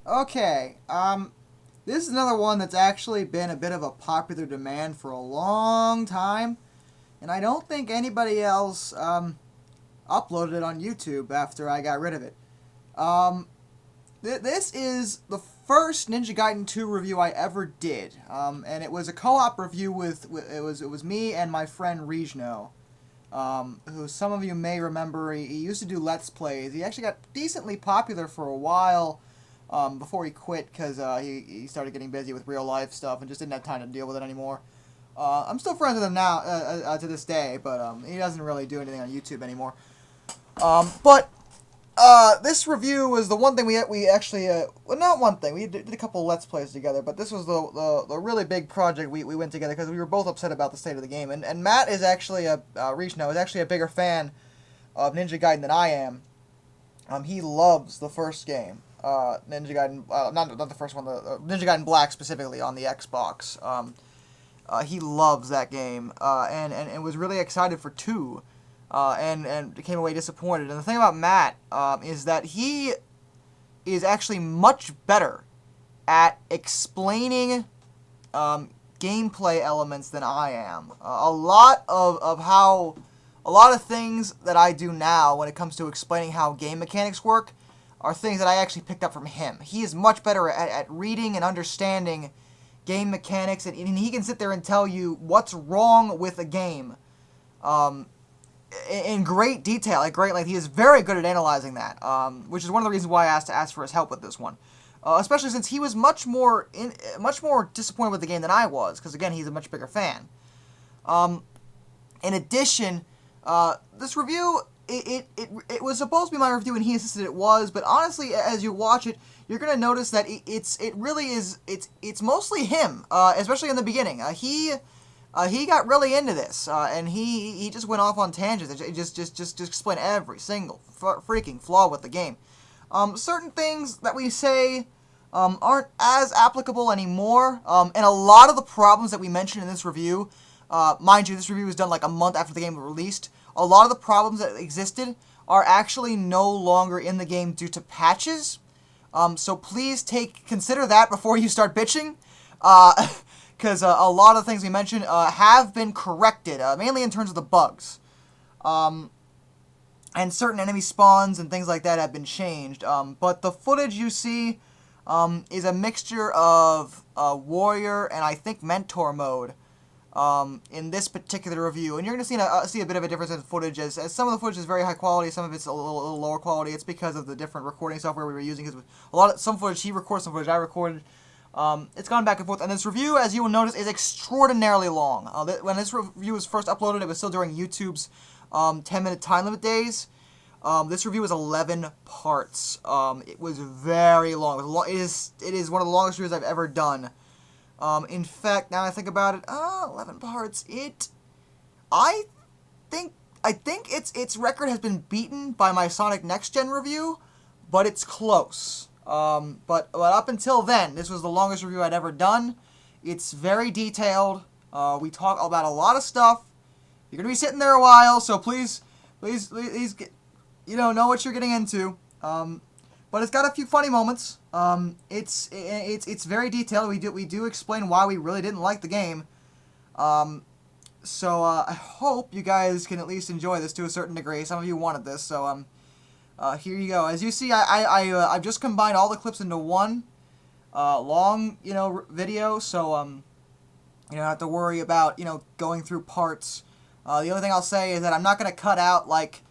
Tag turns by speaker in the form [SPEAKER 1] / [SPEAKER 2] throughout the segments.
[SPEAKER 1] Okay, this is another one that's actually been a bit of a popular demand for a long time, and I don't think anybody else uploaded it on YouTube after I got rid of it. Um, this is the first Ninja Gaiden 2 review I ever did, and it was a co-op review with it was me and my friend Rijno, who some of you may remember. He used to do Let's Plays. He actually got decently popular for a while before he quit because he started getting busy with real life stuff and just didn't have time to deal with it anymore. I'm still friends with him now to this day, but he doesn't really do anything on YouTube anymore. But this review was the one thing we actually well, not one thing, we did a couple Let's Plays together, but this was the really big project we went together because we were both upset about the state of the game, and Matt is actually Rishno is actually a bigger fan of Ninja Gaiden than I am. He loves the first game, Ninja Gaiden, not the first one, the Ninja Gaiden Black specifically on the Xbox. He loves that game, and was really excited for 2. And came away disappointed. And the thing about Matt is that he is actually much better at explaining gameplay elements than I am. A lot of things that I do now when it comes to explaining how game mechanics work are things that I actually picked up from him. He is much better at reading and understanding game mechanics, and he can sit there and tell you what's wrong with a game. In great detail, at great length. He is very good at analyzing that, which is one of the reasons why I asked for his help with this one. Especially since he was much more disappointed with the game than I was, because again, he's a much bigger fan. In addition, this review, it was supposed to be my review, and he insisted it was. But honestly, as you watch it, you're gonna notice that it's mostly him, especially in the beginning. He got really into this, and he just went off on tangents and just explained every single freaking flaw with the game. Certain things that we say aren't as applicable anymore, and a lot of the problems that we mentioned in this review, mind you, this review was done like a month after the game was released. A lot of the problems that existed are actually no longer in the game due to patches. So please consider that before you start bitching. Because a lot of the things we mentioned have been corrected, mainly in terms of the bugs. And certain enemy spawns and things like that have been changed. But the footage you see is a mixture of Warrior and I think Mentor mode in this particular review. And you're going to see a bit of a difference in footage, as some of the footage is very high quality, some of it's a little lower quality. It's because of the different recording software we were using. Because some footage he recorded, some footage I recorded. It's gone back and forth, and this review, as you will notice, is extraordinarily long. When this review was first uploaded, it was still during YouTube's 10-minute time limit days. This review was 11 parts. It was very long. It is one of the longest reviews I've ever done. In fact, now I think about it, 11 parts. I think its record has been beaten by my Sonic Next Gen review, but it's close. But up until then, this was the longest review I'd ever done. It's very detailed. We talk about a lot of stuff. You're gonna be sitting there a while, so please get, know what you're getting into. But it's got a few funny moments. It's very detailed. We do explain why we really didn't like the game. So I hope you guys can at least enjoy this to a certain degree. Some of you wanted this, so here you go. As you see, I've just combined all the clips into one long, video, so you don't have to worry about, going through parts. The only thing I'll say is that I'm not going to cut out, like,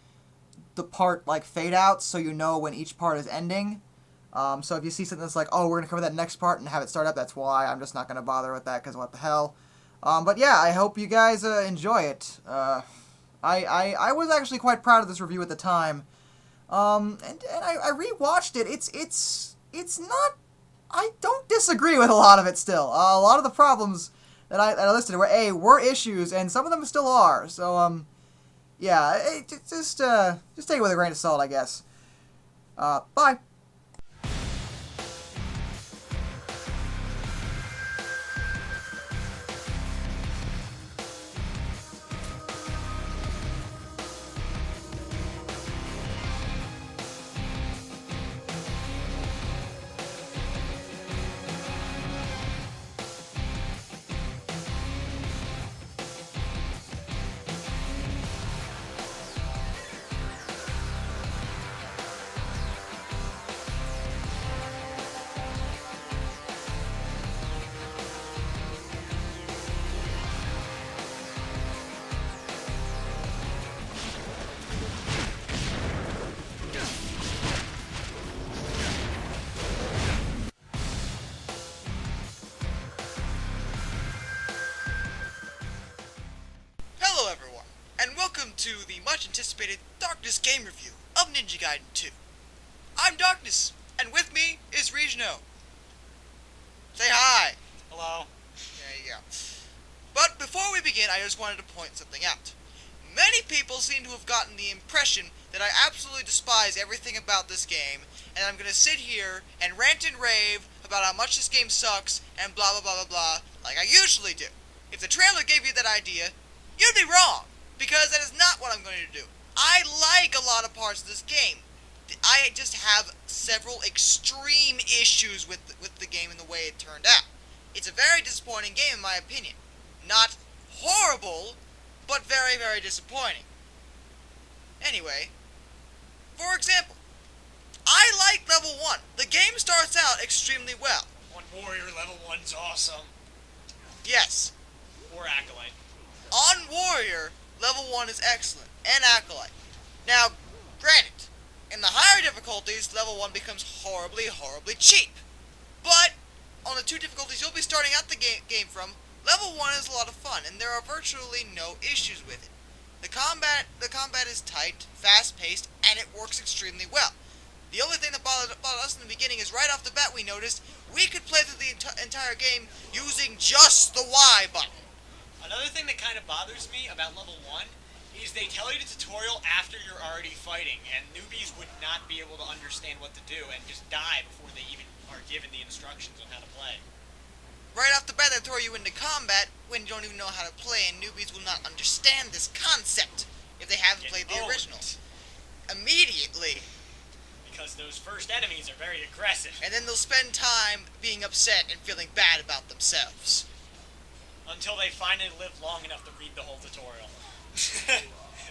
[SPEAKER 1] the part, like, fade outs, so you know when each part is ending. So if you see something that's like, oh, we're going to cover that next part and have it start up, that's why. I'm just not going to bother with that, because what the hell. But yeah, I hope you guys enjoy it. I was actually quite proud of this review at the time. And I rewatched it. It's not. I don't disagree with a lot of it still. A lot of the problems that I listed were issues, and some of them still are. So yeah, just take it with a grain of salt, I guess. Bye. to the much-anticipated Darkness game review of Ninja Gaiden 2. I'm Darkness, and with me is Regino. Say hi!
[SPEAKER 2] Hello.
[SPEAKER 1] There you go. But before we begin, I just wanted to point something out. Many people seem to have gotten the impression that I absolutely despise everything about this game, and I'm gonna sit here and rant and rave about how much this game sucks, and blah blah blah blah blah, like I usually do. If the trailer gave you that idea, you'd be wrong, because that is not what I'm going to do. I like a lot of parts of this game. I just have several extreme issues with the game and the way it turned out. It's a very disappointing game in my opinion. Not horrible, but very, very disappointing. Anyway, for example, I like level 1. The game starts out extremely well.
[SPEAKER 2] On Warrior, level 1's awesome.
[SPEAKER 1] Yes.
[SPEAKER 2] Or Acolyte.
[SPEAKER 1] On Warrior, level 1 is excellent, and Acolyte. Now, granted, in the higher difficulties, level 1 becomes horribly, horribly cheap. But, on the two difficulties you'll be starting out the game from, level 1 is a lot of fun, and there are virtually no issues with it. The combat is tight, fast-paced, and it works extremely well. The only thing that bothered us in the beginning is right off the bat we noticed we could play through the entire game using just the Y button.
[SPEAKER 2] Another thing that kind of bothers me about level 1 is they tell you the tutorial after you're already fighting, and newbies would not be able to understand what to do and just die before they even are given the instructions on how to play.
[SPEAKER 1] Right off the bat they throw you into combat when you don't even know how to play, and newbies will not understand this concept if they haven't played the originals. Immediately.
[SPEAKER 2] Because those first enemies are very aggressive.
[SPEAKER 1] And then they'll spend time being upset and feeling bad about themselves.
[SPEAKER 2] Until they finally live long enough to read the whole tutorial.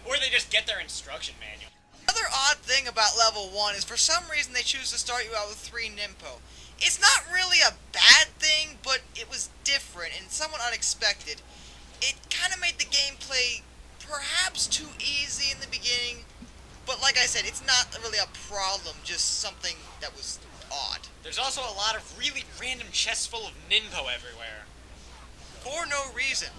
[SPEAKER 2] Or they just get their instruction manual.
[SPEAKER 1] Another odd thing about level 1 is for some reason they choose to start you out with 3 Ninpo. It's not really a bad thing, but it was different and somewhat unexpected. It kind of made the gameplay perhaps too easy in the beginning, but like I said, it's not really a problem, just something that was odd.
[SPEAKER 2] There's also a lot of really random chests full of Ninpo everywhere.
[SPEAKER 1] For no reason.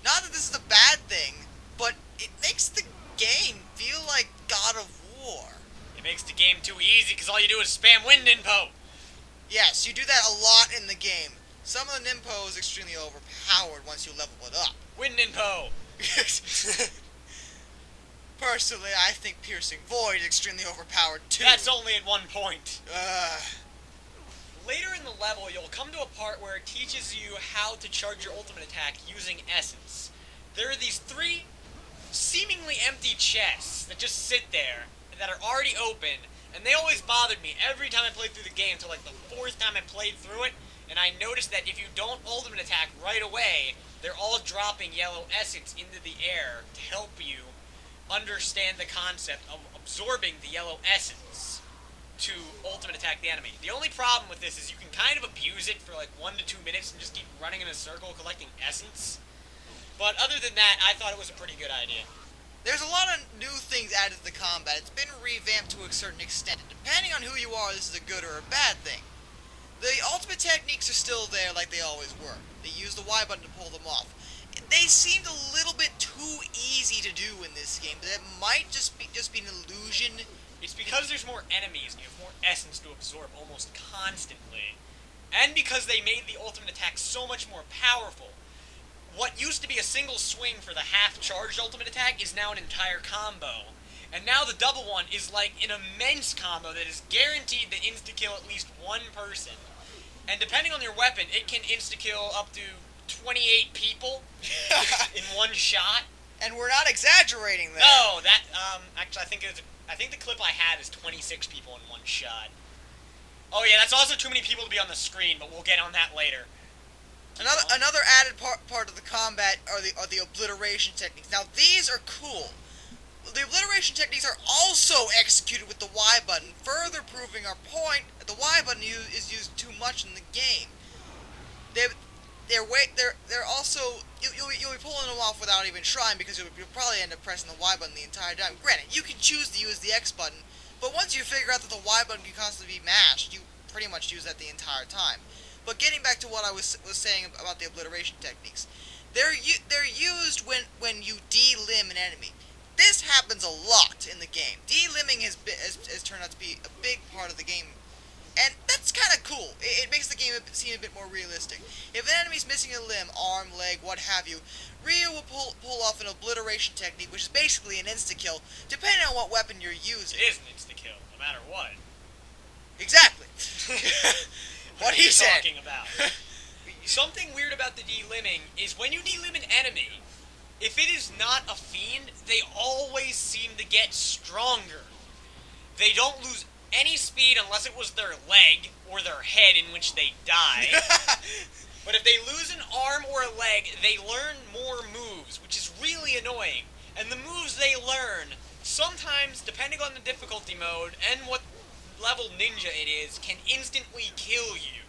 [SPEAKER 1] Not that this is a bad thing, but it makes the game feel like God of War.
[SPEAKER 2] It makes the game too easy because all you do is spam Wind Ninpo.
[SPEAKER 1] Yes, you do that a lot in the game. Some of the Ninpo is extremely overpowered once you level it up.
[SPEAKER 2] Wind Ninpo.
[SPEAKER 1] Personally, I think Piercing Void is extremely overpowered too.
[SPEAKER 2] That's only at one point.
[SPEAKER 1] Uh...
[SPEAKER 2] Later in the level, you'll come to a part where it teaches you how to charge your ultimate attack using essence. There are these 3 seemingly empty chests that just sit there, that are already open, and they always bothered me every time I played through the game until like the 4th time I played through it, and I noticed that if you don't ultimate attack right away, they're all dropping yellow essence into the air to help you understand the concept of absorbing the yellow essence to ultimate attack the enemy. The only problem with this is you can kind of abuse it for like 1 to 2 minutes and just keep running in a circle collecting essence. But other than that, I thought it was a pretty good idea.
[SPEAKER 1] There's a lot of new things added to the combat. It's been revamped to a certain extent. Depending on who you are, this is a good or a bad thing. The ultimate techniques are still there like they always were. They use the Y button to pull them off. They seemed a little bit too easy to do in this game, but it might just be an illusion.
[SPEAKER 2] It's because there's more enemies and you have more essence to absorb almost constantly. And because they made the ultimate attack so much more powerful. What used to be a single swing for the half-charged ultimate attack is now an entire combo. And now the double one is like an immense combo that is guaranteed to insta-kill at least one person. And depending on your weapon, it can insta-kill up to 28 people in one shot.
[SPEAKER 1] And we're not exaggerating there.
[SPEAKER 2] No, that, actually I think the clip I had is 26 people in one shot. Oh yeah, that's also too many people to be on the screen, but we'll get on that later.
[SPEAKER 1] Another added part of the combat are the obliteration techniques. Now these are cool. The obliteration techniques are also executed with the Y button, further proving our point that the Y button is used too much in the game. They're also you'll be pulling them off without even trying because you'll probably end up pressing the Y button the entire time. Granted, you can choose to use the X button, but once you figure out that the Y button can constantly be mashed, you pretty much use that the entire time. But getting back to what I was saying about the obliteration techniques,
[SPEAKER 3] They're used when you de-limb an enemy. This happens a lot in the game. De-limbing has turned out to be a big part of the game, and that's kind of cool. It makes the game seem a bit more realistic. If an enemy's missing a limb, arm, leg, what have you, Ryu will pull off an obliteration technique, which is basically an insta-kill, depending on what weapon you're using.
[SPEAKER 2] It is an insta-kill, no matter what.
[SPEAKER 3] Exactly. What he said.
[SPEAKER 2] Talking about. Something weird about the de-limbing is when you de-limb an enemy, if it is not a fiend, they always seem to get stronger. They don't lose any speed unless it was their leg or their head in which they die. But if they lose an arm or a leg, they learn more moves, which is really annoying. And the moves they learn, sometimes, depending on the difficulty mode and what level ninja it is, can instantly kill you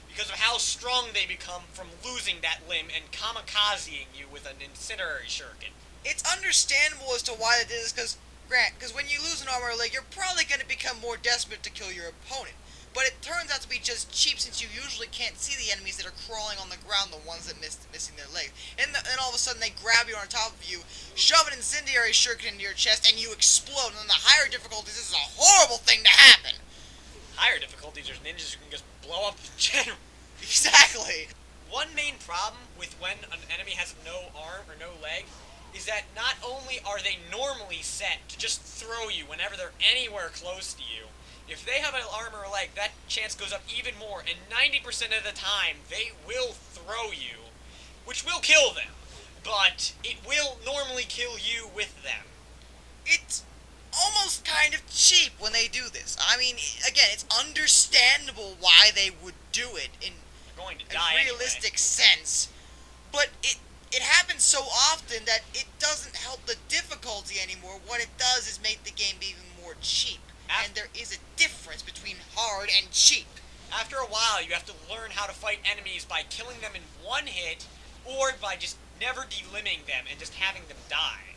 [SPEAKER 2] because of how strong they become from losing that limb and kamikazing you with an incendiary shuriken.
[SPEAKER 3] It's understandable as to why they did this, because when you lose an arm or a leg, you're probably going to become more desperate to kill your opponent. But it turns out to be just cheap, since you usually can't see the enemies that are crawling on the ground, the ones that missing their legs. And then all of a sudden they grab you on top of you, shove an incendiary shuriken into your chest, and you explode. And in the higher difficulties, this is a horrible thing to happen.
[SPEAKER 2] Higher difficulties, there's ninjas who can just blow up the general.
[SPEAKER 3] Exactly.
[SPEAKER 2] One main problem with when an enemy has no arm or no leg is that not only are they normally set to just throw you whenever they're anywhere close to you, if they have an arm or a leg, that chance goes up even more, and 90% of the time, they will throw you, which will kill them, but it will normally kill you with them.
[SPEAKER 3] It's almost kind of cheap when they do this. I mean, again, it's understandable why they would do it in
[SPEAKER 2] They're going to
[SPEAKER 3] a
[SPEAKER 2] die
[SPEAKER 3] realistic sense, but it happens so often that it doesn't help the difficulty anymore. What it does is make the game even more cheap. And there is a difference between hard and cheap.
[SPEAKER 2] After a while, you have to learn how to fight enemies by killing them in one hit, or by just never de-limbing them and just having them die.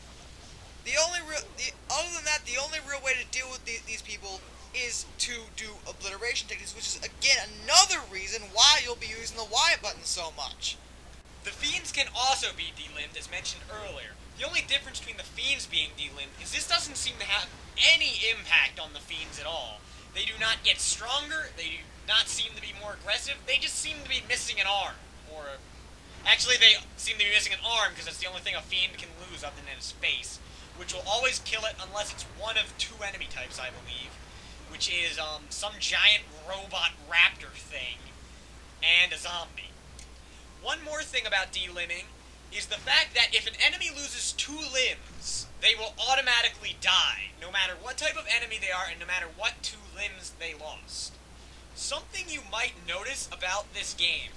[SPEAKER 3] Other than that, the only real way to deal with these people is to do obliteration techniques, which is, again, another reason why you'll be using the Y button so much.
[SPEAKER 2] The fiends can also be de-limbed, as mentioned earlier. The only difference between the fiends being de-limbed is this doesn't seem to have any impact on the fiends at all. They do not get stronger, they do not seem to be more aggressive, they just seem to be missing an arm. Or, actually they seem to be missing an arm because that's the only thing a fiend can lose other than his face, which will always kill it unless it's one of two enemy types, I believe, which is some giant robot raptor thing and a zombie. One more thing about de-limbing is the fact that if an enemy loses 2 limbs, they will automatically die, no matter what type of enemy they are and no matter what 2 limbs they lost. Something you might notice about this game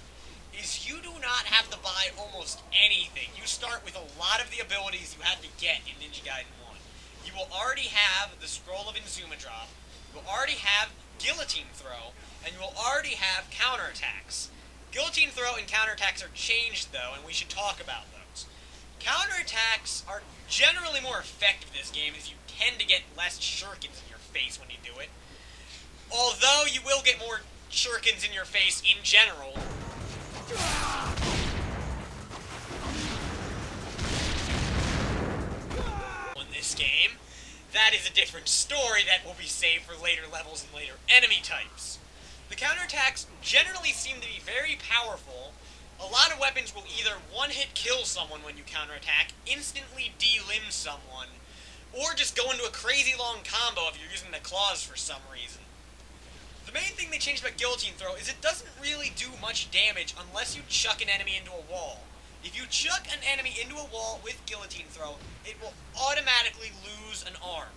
[SPEAKER 2] is you do not have to buy almost anything. You start with a lot of the abilities you have to get in Ninja Gaiden 1. You will already have the Scroll of Inzuma Drop, you will already have Guillotine Throw, and you will already have counterattacks. Guillotine Throw and counterattacks are changed, though, and we should talk about those. Counterattacks are generally more effective in this game, as you tend to get less shurikens in your face when you do it. Although you will get more shurikens in your face in general. In this game, that is a different story that will be saved for later levels and later enemy types. The counterattacks generally seem to be very powerful. A lot of weapons will either one-hit kill someone when you counterattack, instantly de-limb someone, or just go into a crazy long combo if you're using the claws for some reason. The main thing they changed about Guillotine Throw is it doesn't really do much damage unless you chuck an enemy into a wall. If you chuck an enemy into a wall with Guillotine Throw, it will automatically lose an arm,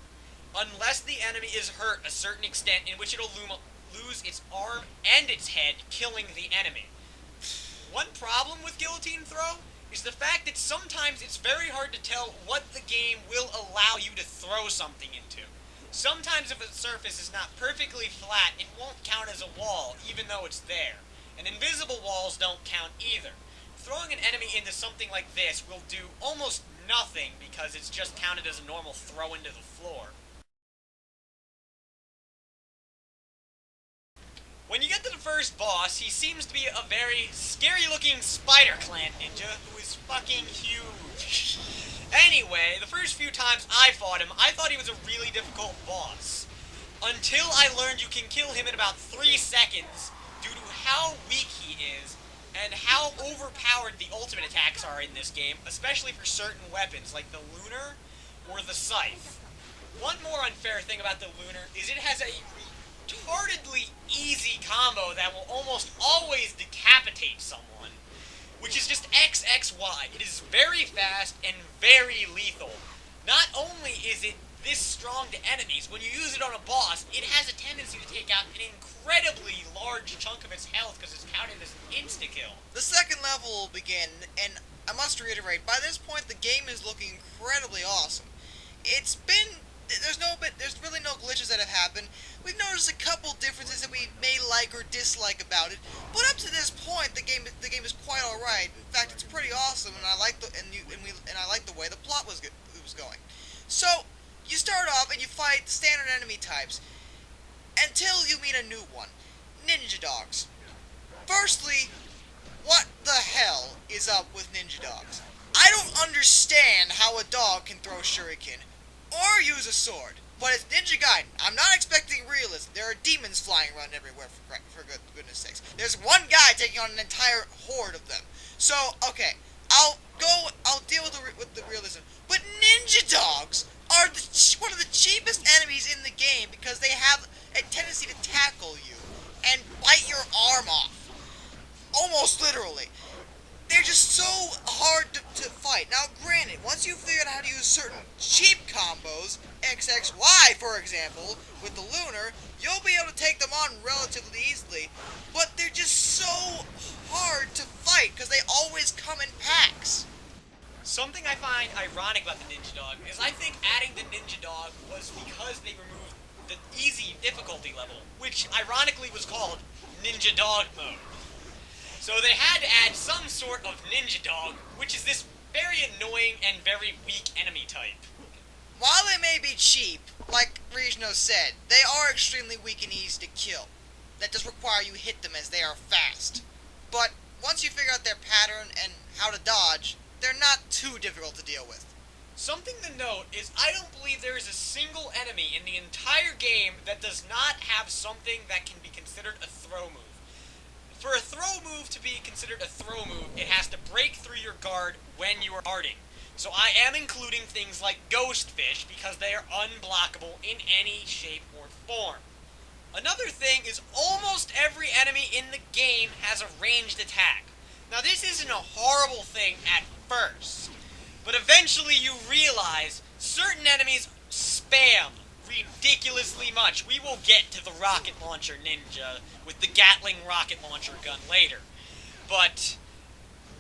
[SPEAKER 2] unless the enemy is hurt a certain extent in which it'll lose its arm and its head, killing the enemy. One problem with Guillotine Throw is the fact that sometimes it's very hard to tell what the game will allow you to throw something into. Sometimes if a surface is not perfectly flat, it won't count as a wall, even though it's there. And invisible walls don't count either. Throwing an enemy into something like this will do almost nothing because it's just counted as a normal throw into the floor. When you get to the first boss, he seems to be a very scary-looking Spider Clan ninja who is fucking huge. Anyway, the first few times I fought him, I thought he was a really difficult boss. Until I learned you can kill him in about 3 seconds due to how weak he is and how overpowered the ultimate attacks are in this game, especially for certain weapons like the Lunar or the Scythe. One more unfair thing about the Lunar is it has a retardedly easy combo that will almost always decapitate someone, which is just XXY. It is very fast and very lethal. Not only is it this strong to enemies, when you use it on a boss, it has a tendency to take out an incredibly large chunk of its health because it's counted as an insta-kill.
[SPEAKER 3] The second level will begin, and I must reiterate, by this point the game is looking incredibly awesome. There's really no glitches that have happened. We've noticed a couple differences that we may like or dislike about it, but up to this point, the game is quite all right. In fact, it's pretty awesome, and I like the way the plot was going. So you start off and you fight standard enemy types until you meet a new one, ninja dogs. Firstly, what the hell is up with ninja dogs? I don't understand how a dog can throw shuriken or use a sword. But it's Ninja Gaiden. I'm not expecting realism. There are demons flying around everywhere, for goodness sakes. There's one guy taking on an entire horde of them. So, okay, I'll deal with the realism. But ninja dogs are one of the cheapest enemies in the game because they have a tendency to tackle you and bite your arm off. Almost literally. They're just so hard to fight. Now, granted, once you figure out how to use certain cheap combos, XXY, for example, with the Lunar, you'll be able to take them on relatively easily, but they're just so hard to fight because they always come in packs.
[SPEAKER 2] Something I find ironic about the Ninja Dog is I think adding the Ninja Dog was because they removed the easy difficulty level, which ironically was called Ninja Dog Mode. So they had to add some sort of Ninja Dog, which is this very annoying and very weak enemy type.
[SPEAKER 3] While they may be cheap, like Regno said, they are extremely weak and easy to kill. That does require you hit them as they are fast. But once you figure out their pattern and how to dodge, they're not too difficult to deal with.
[SPEAKER 2] Something to note is I don't believe there is a single enemy in the entire game that does not have something that can be considered a throw move. For a throw move to be considered a throw move, it has to break through your guard when you are darting. So I am including things like Ghost Fish because they are unblockable in any shape or form. Another thing is almost every enemy in the game has a ranged attack. Now this isn't a horrible thing at first, but eventually you realize certain enemies spam ridiculously much. We will get to the rocket launcher ninja with the Gatling rocket launcher gun later. But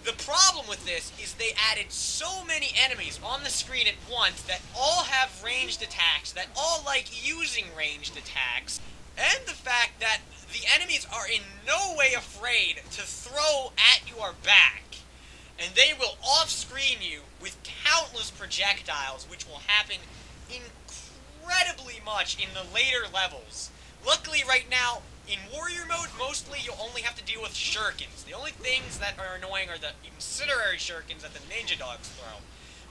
[SPEAKER 2] the problem with this is they added so many enemies on the screen at once that all have ranged attacks, that all like using ranged attacks, and the fact that the enemies are in no way afraid to throw at your back. And they will off-screen you with countless projectiles, which will happen incredibly much in the later levels. Luckily right now, in warrior mode, mostly you'll only have to deal with shurikens. The only things that are annoying are the incendiary shurikens that the ninja dogs throw.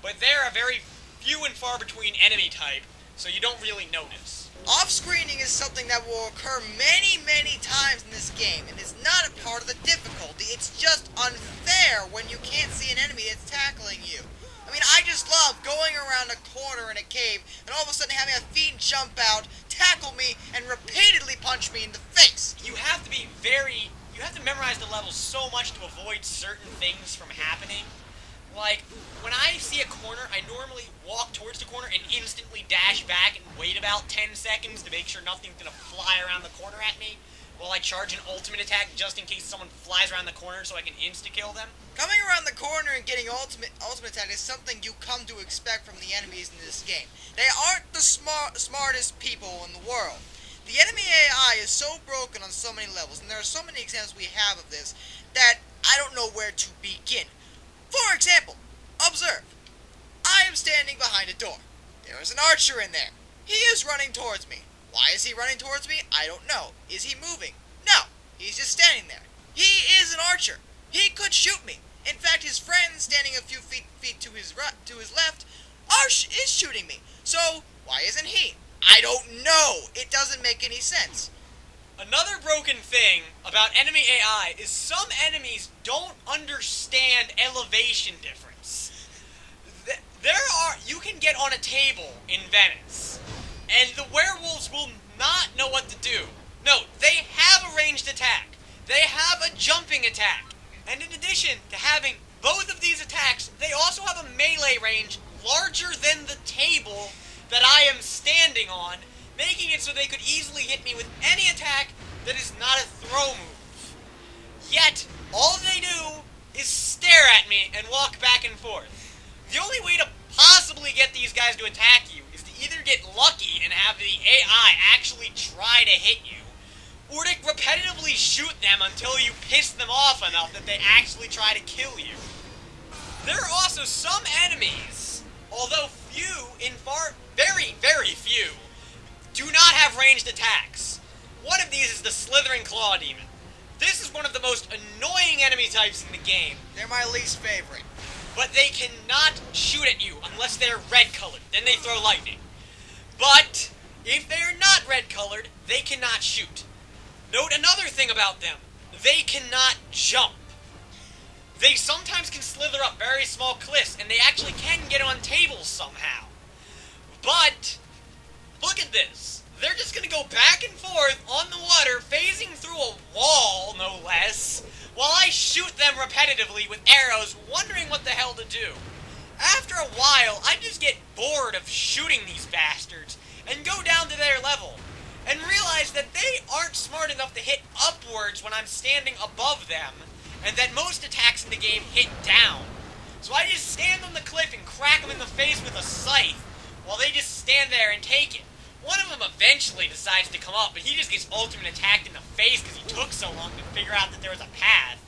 [SPEAKER 2] But they're a very few and far between enemy type, so you don't really notice.
[SPEAKER 3] Off-screening is something that will occur many, many times in this game, and it's not a part of the difficulty. It's just unfair when you can't see an enemy that's tackling you. I mean, I just love going around a corner in a cave, and all of a sudden having a fiend jump out, tackle me, and repeatedly punch me in the face.
[SPEAKER 2] You have to memorize the levels so much to avoid certain things from happening. Like, when I see a corner, I normally walk towards the corner and instantly dash back and wait about 10 seconds to make sure nothing's gonna fly around the corner at me, while I charge an ultimate attack just in case someone flies around the corner so I can insta-kill them.
[SPEAKER 3] Coming around the corner and getting ultimate attack is something you come to expect from the enemies in this game. They aren't the smartest people in the world. The enemy AI is so broken on so many levels, and there are so many examples we have of this, that I don't know where to begin. For example, observe. I am standing behind a door. There is an archer in there. He is running towards me. Why is he running towards me? I don't know. Is he moving? No. He's just archer. He could shoot me. In fact, his friend standing a few feet to his left is shooting me. So, why isn't he? I don't know. It doesn't make any sense.
[SPEAKER 2] Another broken thing about enemy AI is some enemies don't understand elevation difference. You can get on a table in Venice, and the werewolves will not know what to do. No, they have a ranged attack. They have a jumping attack. And in addition to having both of these attacks, they also have a melee range larger than the table that I am standing on, making it so they could easily hit me with any attack that is not a throw move. Yet, all they do is stare at me and walk back and forth. The only way to possibly get these guys to attack you is to either get lucky and have the AI actually try to hit you, or to repetitively shoot them until you piss them off enough that they actually try to kill you. There are also some enemies, although very, very few, do not have ranged attacks. One of these is the Slithering Claw Demon. This is one of the most annoying enemy types in the game.
[SPEAKER 3] They're my least favorite.
[SPEAKER 2] But they cannot shoot at you unless they're red-colored. Then they throw lightning. But if they're not red-colored, they cannot shoot. Note another thing about them. They cannot jump. They sometimes can slither up very small cliffs, and they actually can get on tables somehow. But look at this. They're just going to go back and forth on the water, phasing through a wall, no less, while I shoot them repetitively with arrows, wondering what the hell to do. After a while, I just get bored of shooting these bastards, and go down to their level, and realize that they aren't smart enough to hit upwards when I'm standing above them, and that most attacks in the game hit down. So I just stand on the cliff and crack them in the face with a scythe, while they just stand there and take it. One of them eventually decides to come up, but he just gets ultimate attacked in the face because he took so long to figure out that there was a path.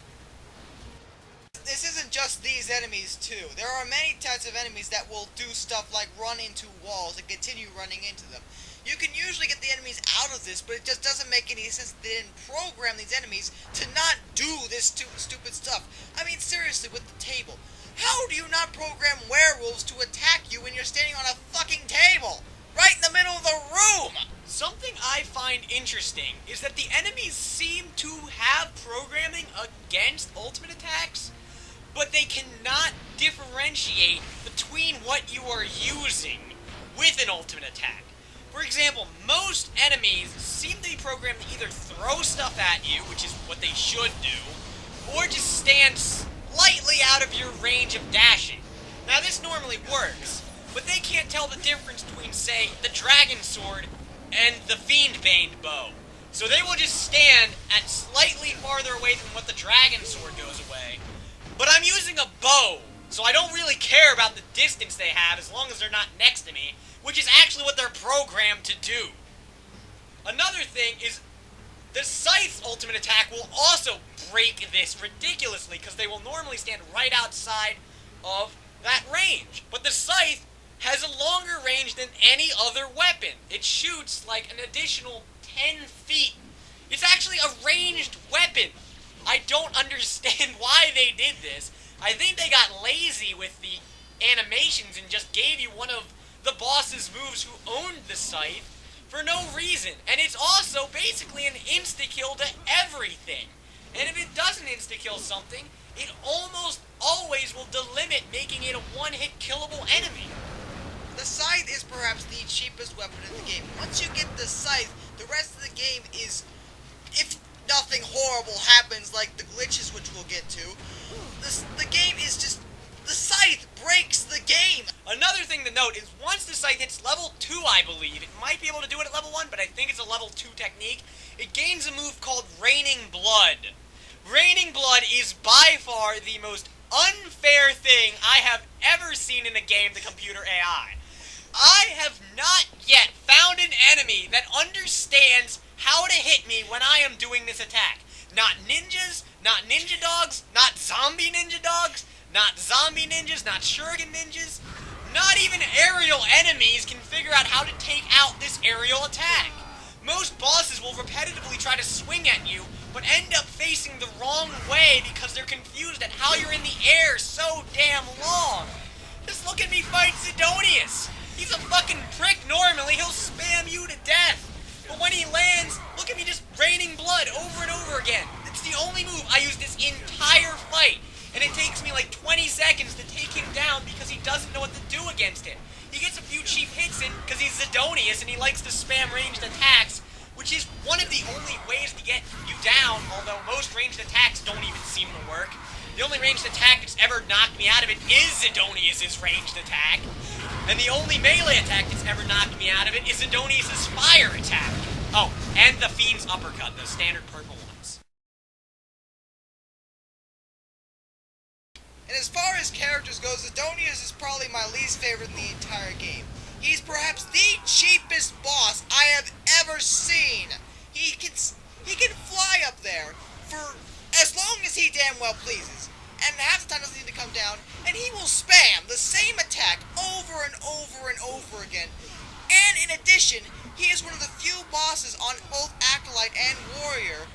[SPEAKER 3] This isn't just these enemies, too. There are many types of enemies that will do stuff like run into walls and continue running into them. You can usually get the enemies out of this, but it just doesn't make any sense that they didn't program these enemies to not do this stupid stuff. I mean, seriously, with the table. How do you not program werewolves to attack you when you're standing on a fucking table? Right in the middle of the room!
[SPEAKER 2] Something I find interesting is that the enemies seem to have programming against ultimate attacks, but they cannot differentiate between what you are using with an ultimate attack. For example, most enemies seem to be programmed to either throw stuff at you, which is what they should do, or just stand slightly out of your range of dashing. Now this normally works, but they can't tell the difference between, say, the Dragon Sword and the Fiendbane bow. So they will just stand at slightly farther away than what the Dragon Sword goes away. But I'm using a bow, so I don't really care about the distance they have as long as they're not next to me, which is actually what they're programmed to do. Another thing is the Scythe's ultimate attack will also break this ridiculously, because they will normally stand right outside of that range. But the Scythe has a longer range than any other weapon. It shoots like an additional 10 feet. It's actually a ranged weapon. I don't understand why they did this. I think they got lazy with the animations and just gave you one of the boss's moves who owned the Scythe for no reason. And it's also basically an insta-kill to everything. And if it doesn't insta-kill something, it almost always will delimit, making it a one-hit killable enemy.
[SPEAKER 3] The Scythe is perhaps the cheapest weapon in the game. Once you get the Scythe, the rest of the game is, if nothing horrible happens like the glitches which we'll get to, the game is just, the Scythe breaks the game.
[SPEAKER 2] Another thing to note is once the Scythe hits level 2, I believe, it might be able to do it at level 1, but I think it's a level 2 technique, it gains a move called Raining Blood. Raining Blood is by far the most unfair thing I have ever seen in a game to computer AI. I have not yet found an enemy that understands how to hit me when I am doing this attack. Not ninjas, not ninja dogs, not zombie ninja dogs, not zombie ninjas, not shuriken ninjas. Not even aerial enemies can figure out how to take out this aerial attack. Most bosses will repetitively try to swing at you, but end up facing the wrong way because they're confused at how you're in the air so damn long. Just look at me fight Zidonius. He's a fucking prick normally. He'll spam you to death. But when he lands, look at me just raining blood over and over again. It's the only move I use this entire fight. And it takes me like 20 seconds to take him down because he doesn't know what to do against it. He gets a few cheap hits in because he's Zidonius and he likes to spam ranged attacks, which is one of the only ways to get you down, although most ranged attacks don't even seem to work. The only ranged attack that's ever knocked me out of it is Zidonius' ranged attack. And the only melee attack that's ever knocked me out of it is Zidonius' fire attack. Oh, and the Fiend's uppercut, the standard purple ones.
[SPEAKER 3] And as far as characters go, Zidonius is probably my least favorite in the entire game. He's perhaps the cheapest boss I have ever seen. He can fly up there for as long as he damn well pleases. And half the time doesn't need to come down, and he will spam the same attack over and over and over again. And in addition, he is one of the few bosses on both Acolyte and Warrior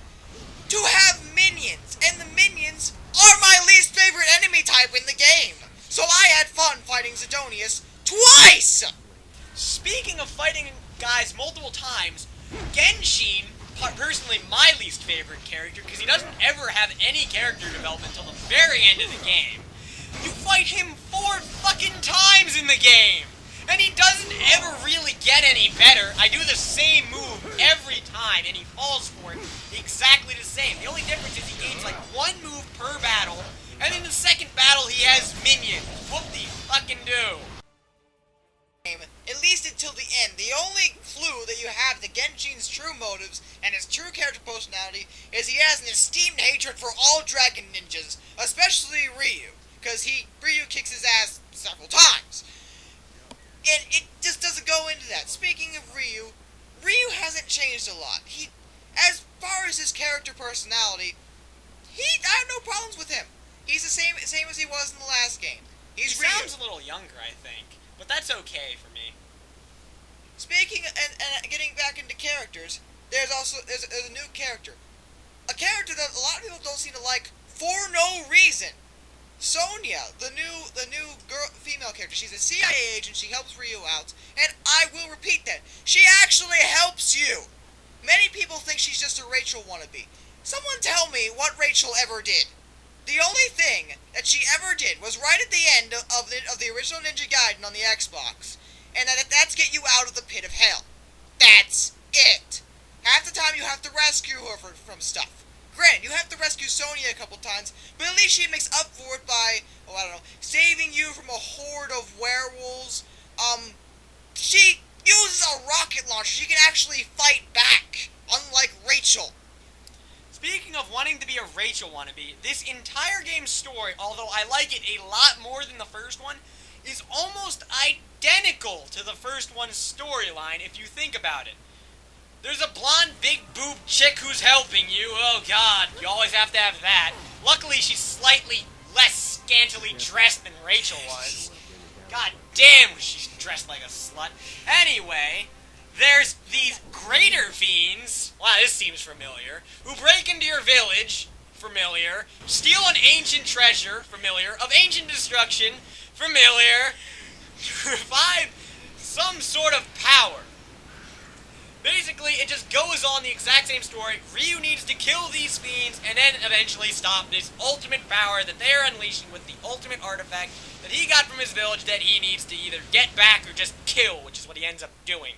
[SPEAKER 3] to have minions, and the minions are my least favorite enemy type in the game. So I had fun fighting Zidonius twice!
[SPEAKER 2] Speaking of fighting guys multiple times, Genshin, personally my least favorite character, because he doesn't ever have any character development until the very end of the game. You fight him 4 fucking times in the game! And he doesn't ever really get any better. I do the same move every time, and he falls for it exactly the same. The only difference is he gains like 1 move per battle, and in the second battle he has minions. Whoop-de-fucking-do.
[SPEAKER 3] At least until the end. The only clue that you have to Genshin's true motives and his true character personality is he has an esteemed hatred for all dragon ninjas, especially Ryu, because Ryu kicks his ass several times. And it just doesn't go into that. Speaking of Ryu, Ryu hasn't changed a lot. As far as his character personality, I have no problems with him. He's the same as he was in the last game.
[SPEAKER 2] He sounds a little younger, I think. But that's okay for me.
[SPEAKER 3] Speaking and getting back into characters, there's a new character. A character that a lot of people don't seem to like for no reason. Sonya, the new female character. She's a CIA agent. She helps Ryu out, and I will repeat that she actually helps you. Many people think she's just a Rachel wannabe. Someone tell me what Rachel ever did. The only thing that she ever did was right at the end of the original Ninja Gaiden on the Xbox, and that's get you out of the pit of hell. That's it. Half the time you have to rescue her from stuff. Granted, you have to rescue Sonya a couple times, but at least she makes up for it by, saving you from a horde of werewolves. She uses a rocket launcher. She can actually fight back, unlike Rachel.
[SPEAKER 2] Speaking of wanting to be a Rachel wannabe, this entire game's story, although I like it a lot more than the first one, is almost identical to the first one's storyline if you think about it. There's a blonde, big-boob chick who's helping you. Oh, God, you always have to have that. Luckily, she's slightly less scantily dressed than Rachel was. God damn, she's dressed like a slut. Anyway, there's these greater fiends. Wow, this seems familiar. Who break into your village. Familiar. Steal an ancient treasure. Familiar. Of ancient destruction. Familiar. Provide some sort of power. Basically, it just goes on the exact same story. Ryu needs to kill these fiends and then eventually stop this ultimate power that they're unleashing with the ultimate artifact that he got from his village that he needs to either get back or just kill, which is what he ends up doing.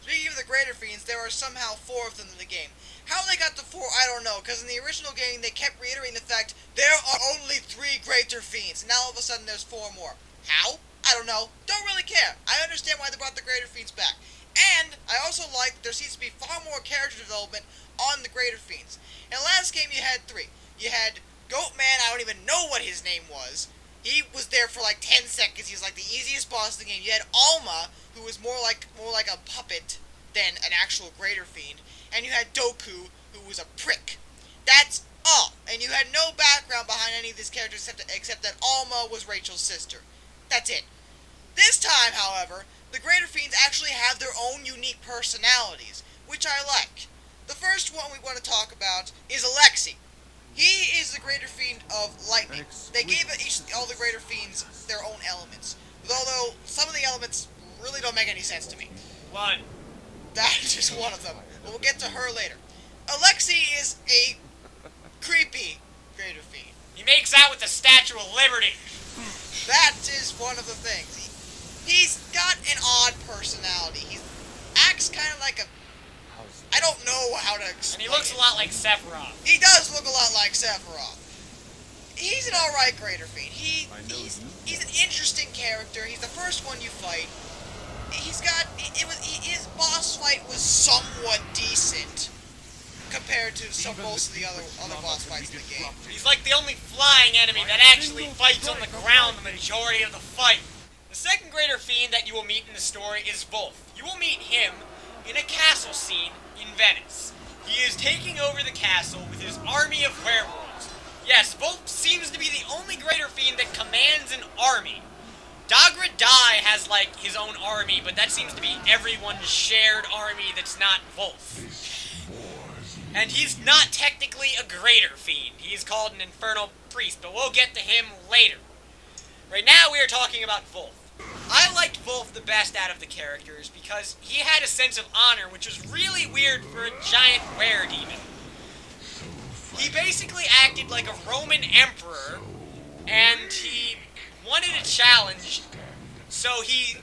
[SPEAKER 3] Speaking of the greater fiends, there are somehow 4 of them in the game. How they got the 4, I don't know, because in the original game they kept reiterating the fact there are only 3 greater fiends, and now all of a sudden there's 4 more. How? I don't know. Don't really care. I understand why they brought the greater fiends back. And I also like there seems to be far more character development on the greater fiends. In the last game you had 3. You had Goatman, I don't even know what his name was. He was there for like 10 seconds. He was like the easiest boss in the game. You had Alma, who was more like a puppet than an actual greater fiend. And you had Doku, who was a prick. That's all. And you had no background behind any of these characters except that Alma was Rachel's sister. That's it. This time, however, the greater fiends actually have their own unique personalities, which I like. The first one we want to talk about is Alexi. He is the Greater Fiend of Lightning. They gave all the Greater Fiends their own elements. Although, some of the elements really don't make any sense to me.
[SPEAKER 2] One.
[SPEAKER 3] That is just one of them. But we'll get to her later. Alexi is a creepy Greater Fiend.
[SPEAKER 2] He makes out with the Statue of Liberty.
[SPEAKER 3] That is one of the things. He's got an odd personality. He acts kind of like a... I don't know how to explain.
[SPEAKER 2] And he looks a lot like Sephiroth.
[SPEAKER 3] He does look a lot like Sephiroth. He's an alright Greater Fiend. He's an interesting character. He's the first one you fight. He's got... his boss fight was somewhat decent compared to most of the other boss fights in the game.
[SPEAKER 2] He's like the only flying enemy that actually fights on the ground the majority of the fight. The second Greater Fiend that you will meet in the story is Wolf. You will meet him in a castle scene in Venice. He is taking over the castle with his army of werewolves. Yes, Wolf seems to be the only Greater Fiend that commands an army. Dagra Dai has, like, his own army, but that seems to be everyone's shared army that's not Wolf. And he's not technically a Greater Fiend. He's called an Infernal Priest, but we'll get to him later. Right now, we are talking about Wolf. I liked Wolf the best out of the characters because he had a sense of honor, which was really weird for a giant were-demon. He basically acted like a Roman emperor, and he wanted a challenge, so he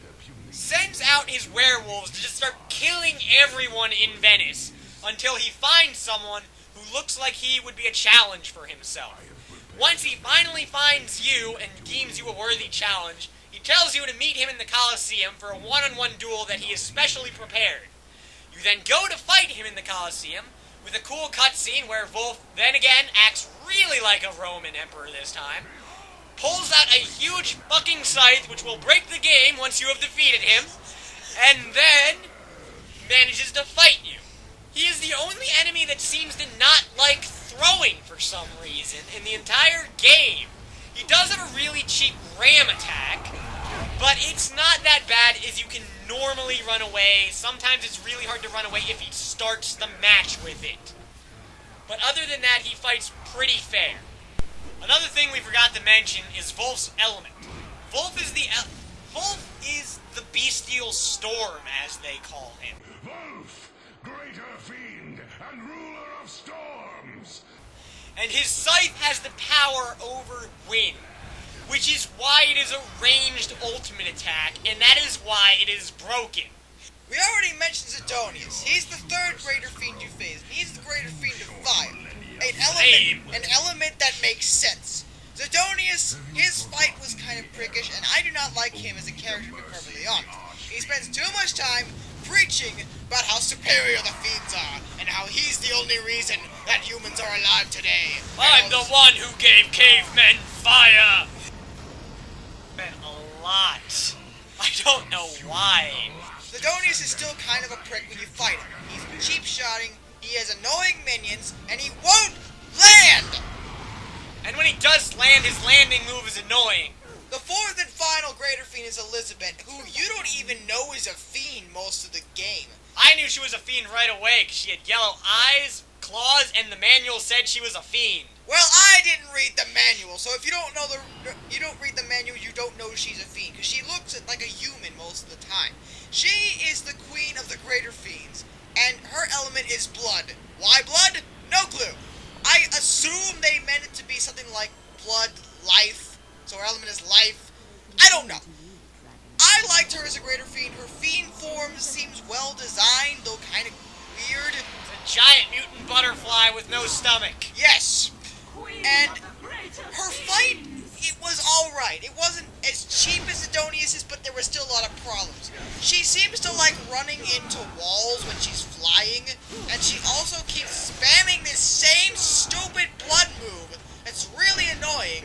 [SPEAKER 2] sends out his werewolves to just start killing everyone in Venice until he finds someone who looks like he would be a challenge for himself. Once he finally finds you and deems you a worthy challenge, he tells you to meet him in the Colosseum for a one-on-one duel that he is specially prepared. You then go to fight him in the Colosseum with a cool cutscene where Wolf then again acts really like a Roman emperor this time, pulls out a huge fucking scythe which will break the game once you have defeated him, and then manages to fight you. He is the only enemy that seems to not like throwing for some reason in the entire game. He does have a really cheap ram attack, but it's not that bad as you can normally run away. Sometimes it's really hard to run away if he starts the match with it. But other than that, he fights pretty fair. Another thing we forgot to mention is Wolf's element. Wolf is the bestial storm, as they call him.
[SPEAKER 4] Wolf, Greater Fiend and Ruler of Storms.
[SPEAKER 2] And his scythe has the power over wind, which is why it is a ranged ultimate attack, and that is why it is broken.
[SPEAKER 3] We already mentioned Zidonius. He's the third Greater Fiend you face. He's the Greater Fiend of Fire. An element that makes sense. Zidonius, his fight was kind of prickish, and I do not like him as a character, to be perfectly honest. He spends too much time preaching about how superior the fiends are, and how he's the only reason that humans are alive today.
[SPEAKER 2] I'm the one who gave cavemen fire! Meant a lot. I don't know why.
[SPEAKER 3] Zidonius is still kind of a prick when you fight him. He's cheap-shotting, he has annoying minions, and he won't land!
[SPEAKER 2] And when he does land, his landing move is annoying.
[SPEAKER 3] The fourth and final Greater Fiend is Elizabeth, who you don't even know is a fiend most of the game.
[SPEAKER 2] I knew she was a fiend right away because she had yellow eyes, claws, and the manual said she was a fiend.
[SPEAKER 3] Well, I didn't read the manual, so if you don't read the manual, you don't know she's a fiend, because she looks like a human most of the time. She is the queen of the Greater Fiends, and her element is blood. Why blood? No clue. I assume they meant it to be something like blood, life, so her element is life. I don't know. I liked her as a Greater Fiend. Her fiend form seems well designed, though kind of weird.
[SPEAKER 2] It's a giant mutant butterfly with no stomach.
[SPEAKER 3] Yes. And her fight, it was alright. It wasn't as cheap as Zidonius's, but there were still a lot of problems. She seems to like running into walls when she's flying, and she also keeps spamming this same stupid blood move that's really annoying,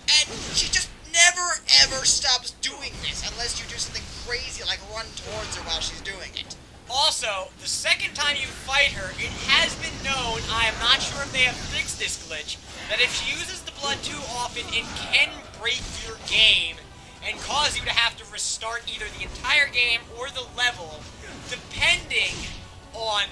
[SPEAKER 3] and she just never ever stops doing this unless you do something crazy like run towards her while she's doing it.
[SPEAKER 2] Also, the second time you fight her, it has been known, I am not sure if they have fixed this glitch, that if she uses the blood too often, it can break your game and cause you to have to restart either the entire game or the level, depending on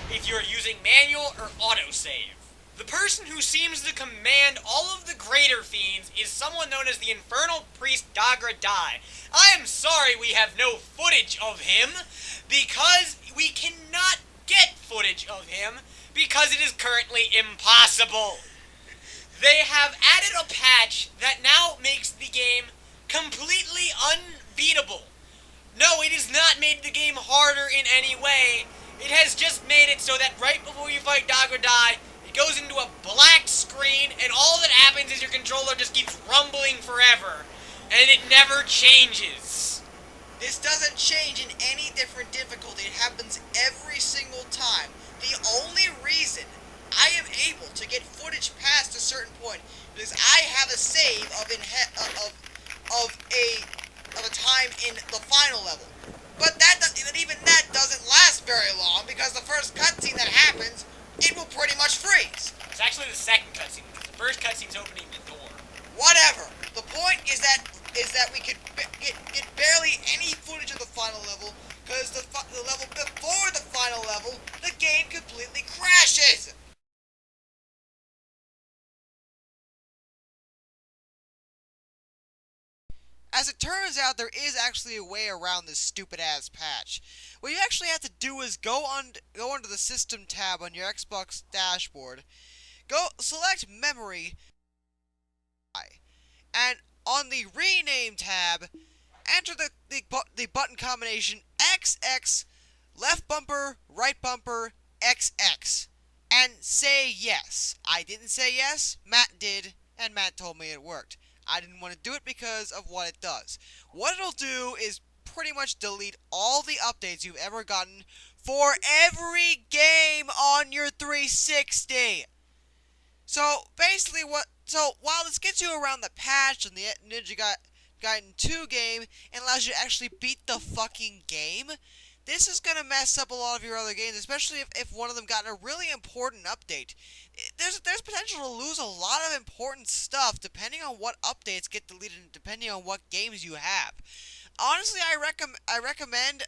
[SPEAKER 2] if you're using manual or autosave. The person who seems to command all of the greater fiends is someone known as the Infernal Priest Dagra Dai. I am sorry we have no footage of him, because we cannot get footage of him, because it is currently impossible. They have added a patch that now makes the game completely unbeatable. No, it has not made the game harder in any way. It has just made it so that right before you fight Dagra Dai, it goes into a black screen, and all that happens is your controller just keeps rumbling forever, and it never changes.
[SPEAKER 3] This doesn't change in any different difficulty. It happens every single time. The only reason I am able to get footage past a certain point is I have a save of a time in the final level. But even that doesn't last very long, because the first cutscene that happens, it will pretty much freeze.
[SPEAKER 2] It's actually the second cutscene. The first cutscene's opening the door.
[SPEAKER 3] Whatever. The point is that we could get barely any footage of the final level, because the level before the final level, the game completely crashes. As it turns out, there is actually a way around this stupid-ass patch. What you actually have to do is go onto the System tab on your Xbox dashboard, select Memory, and on the Rename tab, enter the button combination XX, left bumper, right bumper, XX, and say yes. I didn't say yes, Matt did, and Matt told me it worked. I didn't want to do it because of what it does. What it'll do is pretty much delete all the updates you've ever gotten for every game on your 360. So basically while this gets you around the patch and the Ninja Gaiden 2 game and allows you to actually beat the fucking game, this is going to mess up a lot of your other games, especially if one of them got a really important update. There's potential to lose a lot of important stuff depending on what updates get deleted and depending on what games you have. Honestly, I recommend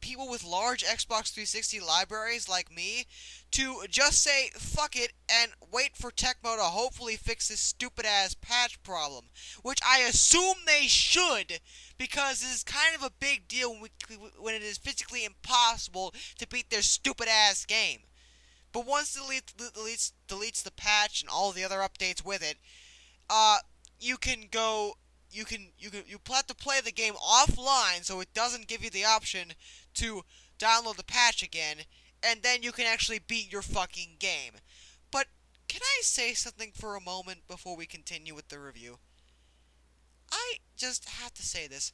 [SPEAKER 3] people with large Xbox 360 libraries like me to just say fuck it and wait for Tecmo to hopefully fix this stupid-ass patch problem, which I assume they should, because this is kind of a big deal when it is physically impossible to beat their stupid-ass game. But once it deletes the patch and all the other updates with it, you have to play the game offline, so it doesn't give you the option to download the patch again, and then you can actually beat your fucking game. But can I say something for a moment before we continue with the review? I just have to say this.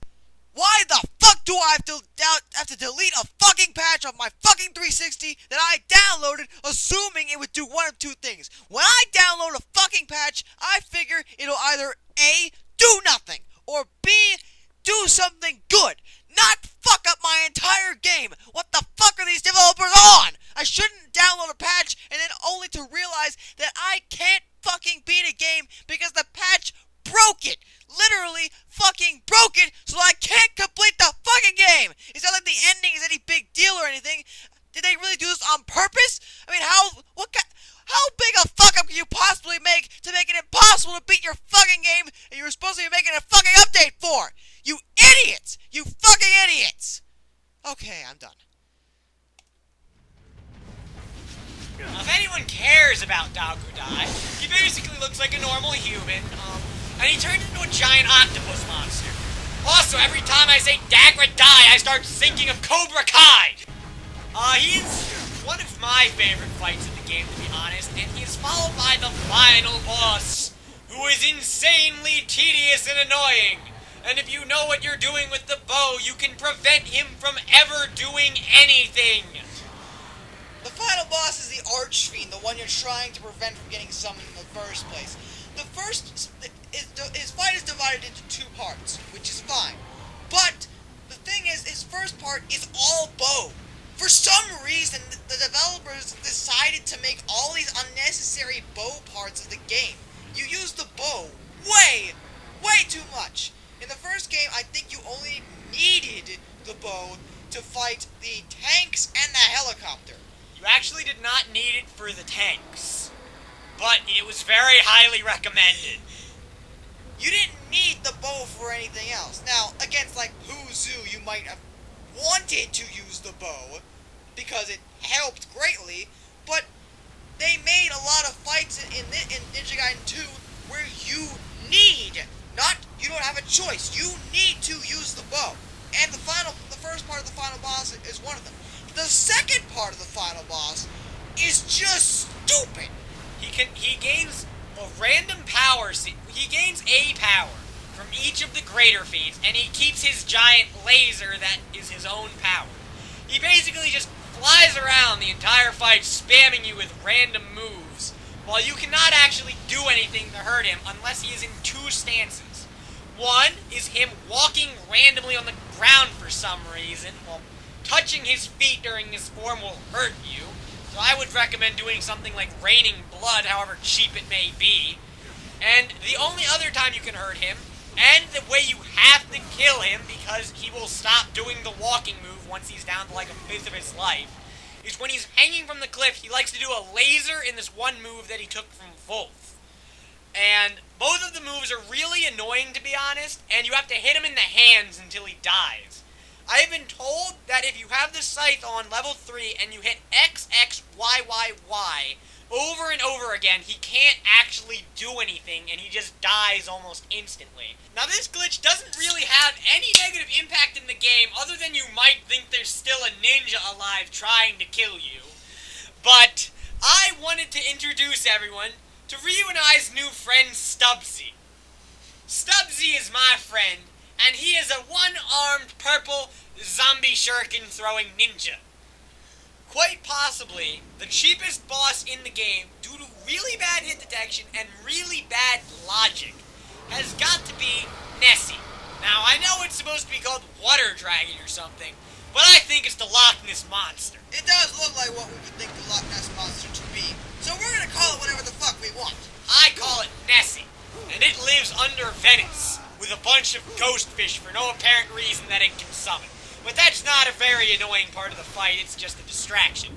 [SPEAKER 3] Why the fuck do I have to delete a fucking patch of my fucking 360 that I downloaded, assuming it would do one of two things? When I download a fucking patch, I figure it'll either A, do nothing, or B, do something good, not fuck up my entire game. What the fuck are these developers on? I shouldn't download a patch and then only to realize that I can't fucking beat a game because the patch broke it. Literally fucking broke it, so I can't complete the fucking game. It's not like the ending is any big deal or anything. Did they really do this on purpose? I mean, how big a fuck up can you possibly make to make it impossible to beat your fucking game that you were supposed to be making a fucking update for? You idiots! You fucking idiots! Okay, I'm done.
[SPEAKER 2] Now, if anyone cares about Dagra Dai, he basically looks like a normal human, and he turns into a giant octopus monster. Also, every time I say Dagra Dai, I start thinking of Cobra Kai. He's one of my favorite fights in the game, to be honest, and he's followed by the final boss, who is insanely tedious and annoying. And if you know what you're doing with the bow, you can prevent him from ever doing anything.
[SPEAKER 3] The final boss is the Archfiend, the one you're trying to prevent from getting summoned in the first place. His fight is divided into two parts, which is fine. But the thing is, his first part is all bow. For some reason, the developers decided to make all these unnecessary bow parts of the game. You use the bow way too much. In the first game, I think you only needed the bow to fight the tanks and the helicopter.
[SPEAKER 2] You actually did not need it for the tanks. but it was very highly recommended.
[SPEAKER 3] You didn't need the bow for anything else. Now, against like Huzu, you might have wanted to use the bow because it helped greatly, but they made a lot of fights in Ninja Gaiden 2 where you don't have a choice. You need to use the bow. And the first part of the final boss is one of them. The second part of the final boss is just stupid.
[SPEAKER 2] He gains a random power. He gains a power from each of the greater fiends, and he keeps his giant laser that is his own power. He basically just flies around the entire fight, spamming you with random moves, while you cannot actually do anything to hurt him unless he is in two stances. One is him walking randomly on the ground for some reason, while touching his feet during his form will hurt you. So I would recommend doing something like raining blood, however cheap it may be. And the only other time you can hurt him, and the way you have to kill him because he will stop doing the walking move once he's down to like a fifth of his life, is when he's hanging from the cliff. He likes to do a laser in this one move that he took from Wolf. And both of the moves are really annoying, to be honest, and you have to hit him in the hands until he dies. I have been told that if you have the scythe on level 3 and you hit X, X, Y, Y, Y over and over again, he can't actually do anything and he just dies almost instantly. Now this glitch doesn't really have any negative impact in the game other than you might think there's still a ninja alive trying to kill you. But I wanted to introduce everyone to Ryu and I's new friend Stubbsy. Stubbsy is my friend, and he is a one-armed purple zombie shuriken throwing ninja. Quite possibly the cheapest boss in the game due to really bad hit detection and really bad logic has got to be Nessie. Now I know it's supposed to be called Water Dragon or something, but I think it's the Loch Ness Monster.
[SPEAKER 3] It does look like what we would think the Loch Ness Monster to be, so we're gonna call it whatever the fuck we want.
[SPEAKER 2] I call it Nessie, and it lives under Venice with a bunch of ghost fish for no apparent reason that it can summon. But that's not a very annoying part of the fight, it's just a distraction.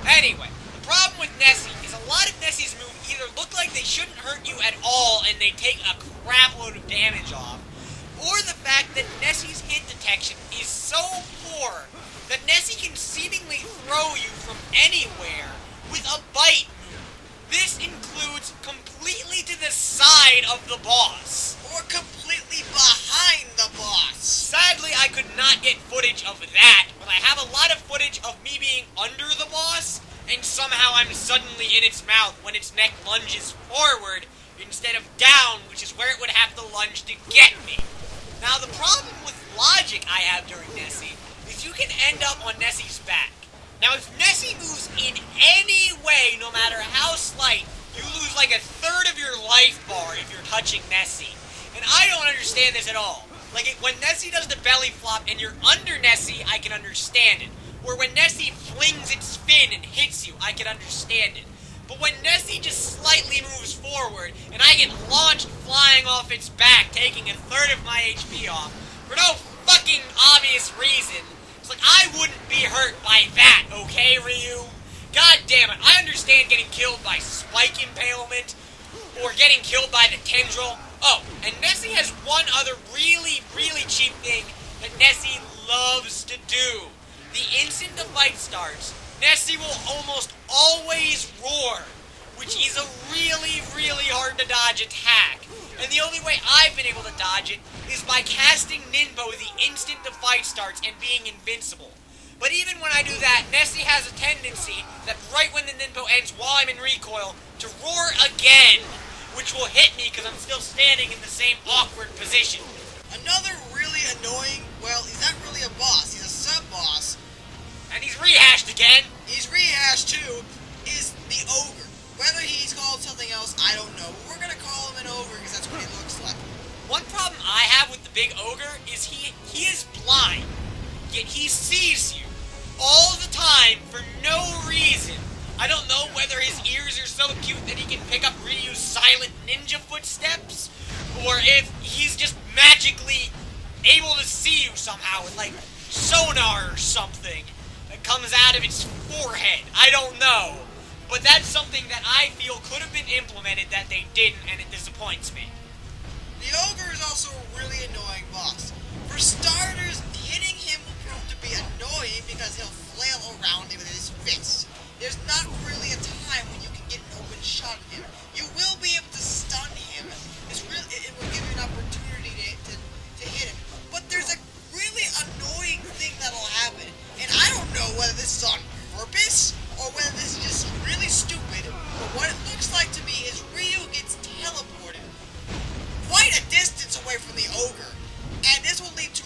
[SPEAKER 2] Anyway, the problem with Nessie is a lot of Nessie's moves either look like they shouldn't hurt you at all and they take a crap load of damage off, or the fact that Nessie's hit detection is so poor that Nessie can seemingly throw you from anywhere with a bite move. This includes completely to the side of the boss.
[SPEAKER 3] Or completely behind the boss.
[SPEAKER 2] Sadly, I could not get footage of that, but I have a lot of footage of me being under the boss, and somehow I'm suddenly in its mouth when its neck lunges forward instead of down, which is where it would have to lunge to get me. Now, the problem with logic I have during Nessie is you can end up on Nessie's back. Now, if Nessie moves in any way, no matter how slight, you lose like a third of your life bar if you're touching Nessie. And I don't understand this at all. Like, when Nessie does the belly flop and you're under Nessie, I can understand it. Or when Nessie flings its fin and hits you, I can understand it. But when Nessie just slightly moves forward, and I get launched flying off its back, taking a third of my HP off, for no fucking obvious reason, it's like, I wouldn't be hurt by that, okay, Ryu? God damn it, I understand getting killed by spike impalement, or getting killed by the tendril. Oh, and Nessie has one other really, really cheap thing that Nessie loves to do. The instant the fight starts, Nessie will almost always roar, which is a really, really hard to dodge attack. And the only way I've been able to dodge it is by casting Ninbo the instant the fight starts and being invincible. But even when I do that, Nessie has a tendency that right when the Ninbo ends while I'm in recoil, to roar again, which will hit me because I'm still standing in the same awkward position.
[SPEAKER 3] Another really annoying, well, he's not really a boss, he's a sub-boss.
[SPEAKER 2] And he's rehashed again.
[SPEAKER 3] He's rehashed too, is the ogre. Whether he's called something else, I don't know. But we're gonna call him an ogre because that's what he looks like.
[SPEAKER 2] One problem I have with the big ogre is he is blind, yet he sees you all the time for no reason. I don't know whether his ears are so cute that he can pick up Ryu's silent ninja footsteps, or if he's just magically able to see you somehow with, like, sonar or something that comes out of its forehead. I don't know. but that's something that I feel could have been implemented that they didn't, and it disappoints me.
[SPEAKER 3] The ogre is also a really annoying boss. For starters, hitting him will prove to be annoying because he'll flail around with his fists. There's not really a time when you can get an open shot at him. You will be able to stun him. It will give you an opportunity to hit him. But there's a really annoying thing that'll happen. And I don't know whether this is on purpose or whether this is just really stupid. But what it looks like to me is Ryu gets teleported quite a distance away from the ogre. And this will lead to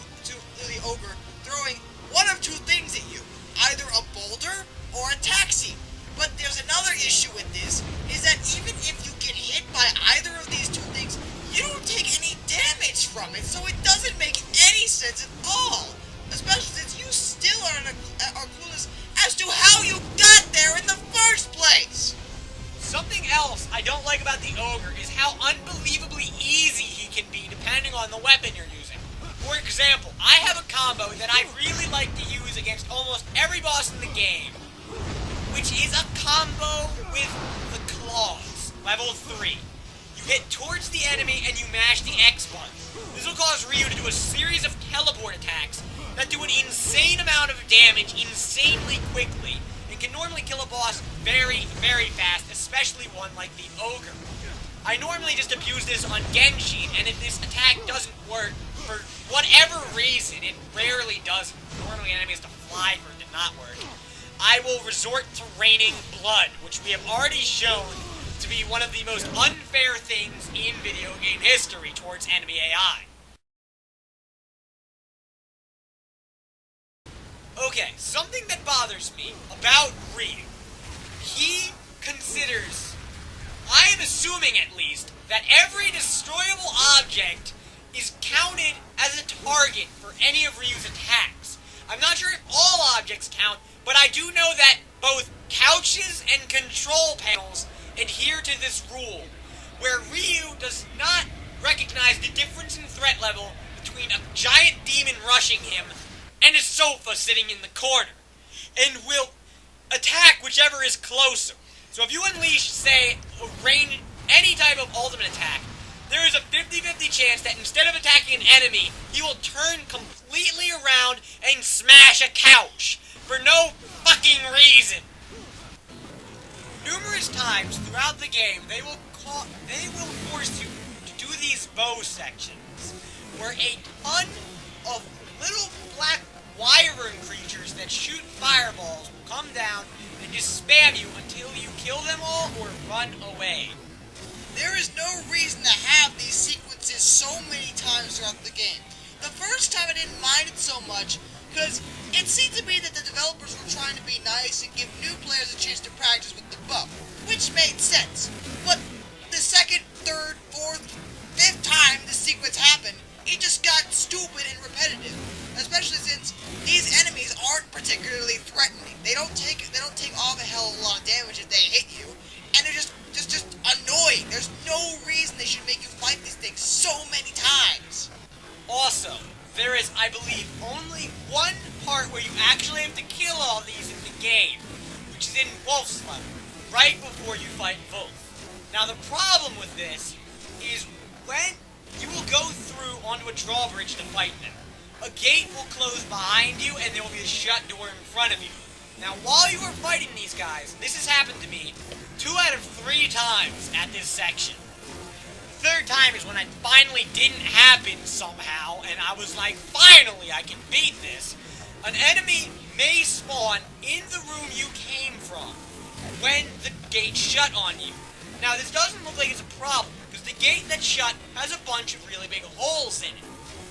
[SPEAKER 3] the ogre throwing one of two things at you. Either a boulder or a taxi. But there's another issue with this, is that even if you get hit by either of these two things, you don't take any damage from it, so it doesn't make any sense at all. Especially since you still are clueless as to how you got there in the first place.
[SPEAKER 2] Something else I don't like about the ogre is how unbelievably easy he can be depending on the weapon you're using. For example, I have a combo that I really like to use against almost every boss in the game, which is a combo with the claws, level 3. You hit towards the enemy and you mash the X button. This will cause Ryu to do a series of teleport attacks that do an insane amount of damage insanely quickly and can normally kill a boss very, very fast, especially one like the ogre. I normally just abuse this on Genshin, and if this attack doesn't work, for whatever reason, it rarely doesn't. Normally an enemy has to fly for it to not work. I will resort to raining blood, which we have already shown to be one of the most unfair things in video game history towards enemy AI. Okay, something that bothers me about Ryu. He considers, I am assuming at least, that every destroyable object is counted as a target for any of Ryu's attacks. I'm not sure if all objects count, but I do know that both couches and control panels adhere to this rule, where Ryu does not recognize the difference in threat level between a giant demon rushing him and a sofa sitting in the corner, and will attack whichever is closer. So if you unleash, say, any type of ultimate attack, there is a 50-50 chance that instead of attacking an enemy, he will turn completely around and smash a couch for no fucking reason. Numerous times throughout the game, they will force you to do these bow sections, where a ton of little black wyvern creatures that shoot fireballs will come down and just spam you until you kill them all or run away.
[SPEAKER 3] There is no reason to have these sequences so many times throughout the game. The first time I didn't mind it so much, because it seemed to me that the developers were trying to be nice and give new players a chance to practice with the bow, which made sense. But the second, third, fourth, fifth time this sequence happened, it just got stupid and repetitive. Especially since these enemies aren't particularly threatening. They don't take off a hell of a lot of damage if they hit you, and they're just annoying. There's no reason they should make you fight these things so many times.
[SPEAKER 2] Also, there is, I believe, only one part where you actually have to kill all these in the game, which is in Wolf's level, right before you fight Wolf. Now the problem with this is when you will go through onto a drawbridge to fight them, a gate will close behind you and there will be a shut door in front of you. Now while you are fighting these guys, this has happened to me 2 out of 3 times at this section. The third time is when it finally didn't happen somehow, and I was like, finally I can beat this. An enemy may spawn in the room you came from when the gate shut on you. Now this doesn't look like it's a problem, because the gate that's shut has a bunch of really big holes in it.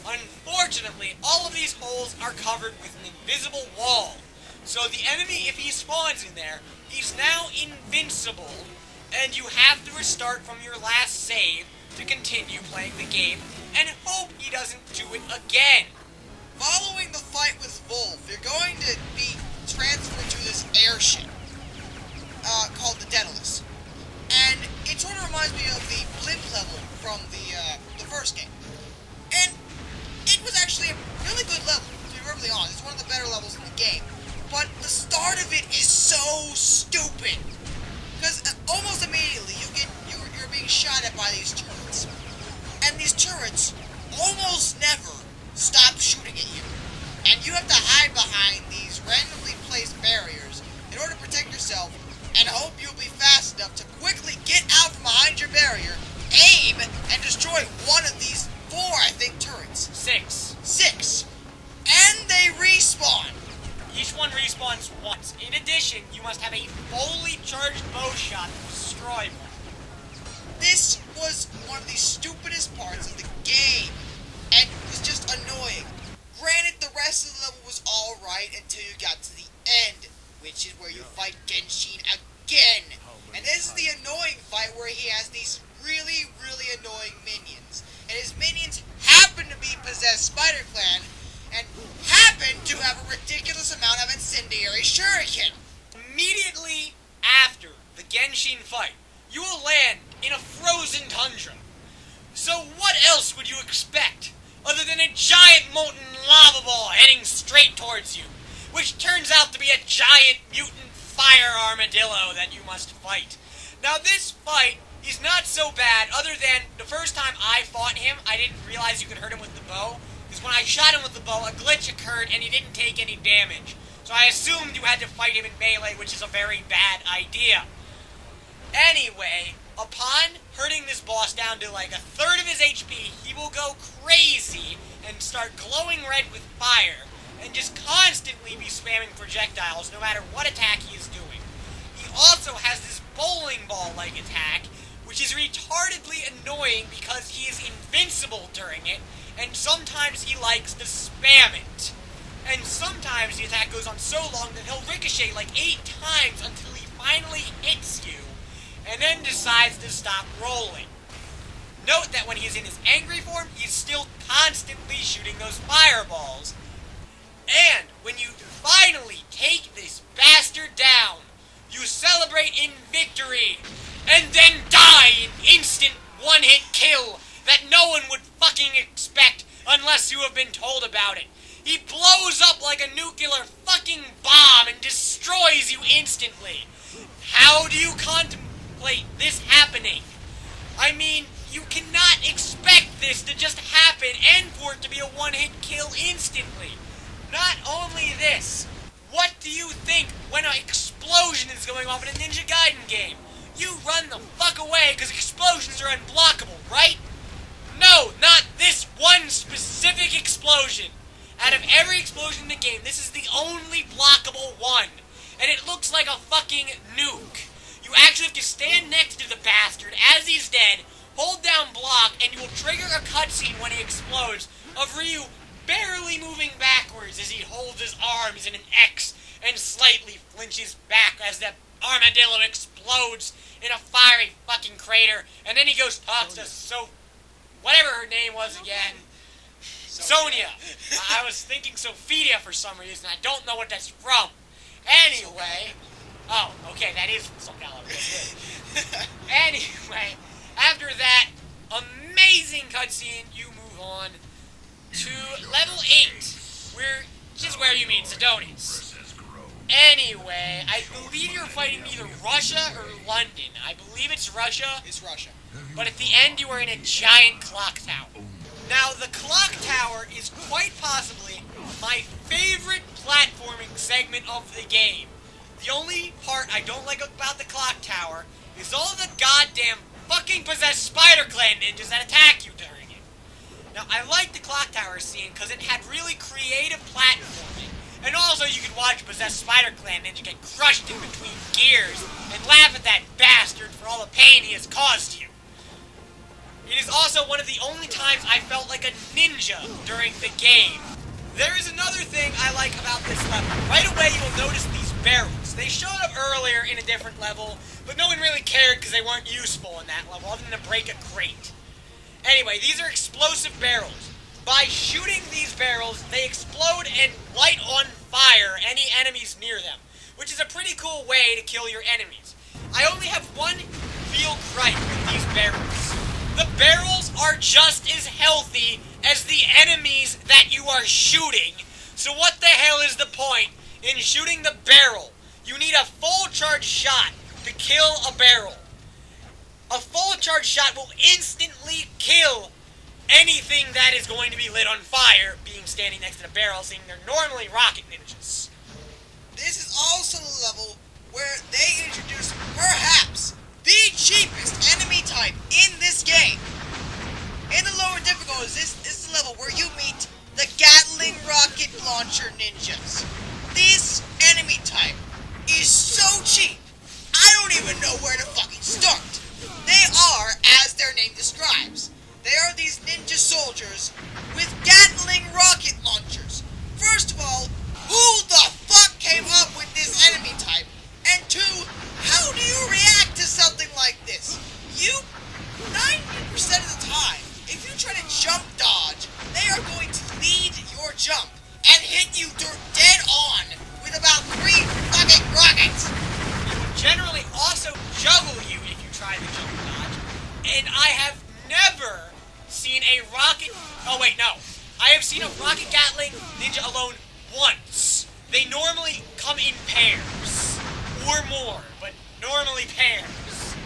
[SPEAKER 2] Unfortunately, all of these holes are covered with an invisible wall. So the enemy, if he spawns in there, he's now invincible, and you have to restart from your last save to continue playing the game, and hope he doesn't do it again.
[SPEAKER 3] Following the fight with Wolf, you're going to be transferred to this airship called the Daedalus. And it sort of reminds me of the blimp level from the first game. And it was actually a really good level, to be perfectly honest. It's one of the better levels in the game. But the start of it is so stupid. Because almost immediately you're being shot at by these turrets. And these turrets almost never stop shooting at you. And you have to hide behind these randomly placed barriers in order to protect yourself and hope you'll be fast enough to quickly get out from behind your barrier, aim, and destroy one of these 4, I think, turrets.
[SPEAKER 2] 6.
[SPEAKER 3] 6. And they respawn.
[SPEAKER 2] Each one respawns once. In addition, you must have a fully charged bow shot to destroy one.
[SPEAKER 3] This was one of the stupidest parts of the game, and it was just annoying. Granted, the rest of the level was alright until you got to the end, which is where you fight Genshin again. And this is the annoying fight where he has these really, really annoying minions. And his minions happen to be possessed Spider Clan, and happen to have a ridiculous amount of incendiary shuriken.
[SPEAKER 2] Immediately after the Genshin fight, you will land in a frozen tundra. So what else would you expect other than a giant molten lava ball heading straight towards you, which turns out to be a giant mutant fire armadillo that you must fight. Now this fight is not so bad other than the first time I fought him, I didn't realize you could hurt him with the bow, because when I shot him with the bow, a glitch occurred and he didn't take any damage. So I assumed you had to fight him in melee, which is a very bad idea. Anyway, upon hurting this boss down to like 1/3 of his HP, he will go crazy and start glowing red with fire, and just constantly be spamming projectiles no matter what attack he is doing. He also has this bowling ball-like attack, which is retardedly annoying because he is invincible during it, and sometimes he likes to spam it. And sometimes the attack goes on so long that he'll ricochet like 8 times until he finally hits you, and then decides to stop rolling. Note that when he is in his angry form, he's still constantly shooting those fireballs. And when you finally take this bastard down, you celebrate in victory, and then die in instant one-hit kill that no one would fucking expect unless you have been told about it. He blows up like a nuclear fucking bomb and destroys you instantly. How do you contemplate this happening? I mean, you cannot expect this to just happen and for it to be a one-hit kill instantly. Not only this, what do you think when an explosion is going off in a Ninja Gaiden game? You run the fuck away because explosions are unblockable, right? No, not this one specific explosion. Out of every explosion in the game, this is the only blockable one. And it looks like a fucking nuke. You actually have to stand next to the bastard as he's dead, hold down block, and you will trigger a cutscene when he explodes of Ryu barely moving backwards as he holds his arms in an X and slightly flinches back as the armadillo explodes in a fiery fucking crater, and then he goes talks to whatever her name was again. Sonia. I was thinking Sophia for some reason. I don't know what that's from. Anyway. Oh, okay, that is Soul Calibur. Anyway, after that amazing cutscene, you move on to level 8, which is where you meet Sidonis. Anyway, I believe you're fighting either Russia or London. I believe it's Russia.
[SPEAKER 3] It's Russia.
[SPEAKER 2] But at the end, you are in a giant clock tower. Now, the clock tower is quite possibly my favorite platforming segment of the game. The only part I don't like about the clock tower is all the goddamn fucking possessed Spider Clan ninjas that attack you during it. Now, I like the clock tower scene because it had really creative platforming. And also, you could watch possessed Spider Clan ninja get crushed in between gears and laugh at that bastard for all the pain he has caused you. It is also one of the only times I felt like a ninja during the game. There is another thing I like about this level. Right away, you will notice these barrels. They showed up earlier in a different level, but no one really cared because they weren't useful in that level, other than to break a crate. Anyway, these are explosive barrels. By shooting these barrels, they explode and light on fire any enemies near them, which is a pretty cool way to kill your enemies. I only have one real gripe with these barrels. The barrels are just as healthy as the enemies that you are shooting, so what the hell is the point in shooting the barrel? You need a full charge shot, to kill a barrel. A full charge shot will instantly kill anything that is going to be lit on fire, being standing next to the barrel, seeing they're normally rocket ninjas.
[SPEAKER 3] This is also the level where they introduce perhaps the cheapest enemy type in this game. In the lower difficulties, this is the level where you meet the Gatling rocket launcher ninjas. This enemy type is so cheap, I don't even know where to fucking start. They are, as their name describes, they are these ninja soldiers with Gatling rocket launchers. First of all, who the fuck came up with this enemy type? And two, how do you react to something like this? You, 90% of the time, if you try to jump dodge, they are going to lead your jump and hit you dead on with about 3 fucking rockets.
[SPEAKER 2] They will generally also juggle you if you try to jump dodge. And I have never seen a rocket... Oh, wait, no. I have seen a rocket Gatling ninja alone once. They normally come in pairs. Or more, but normally pairs.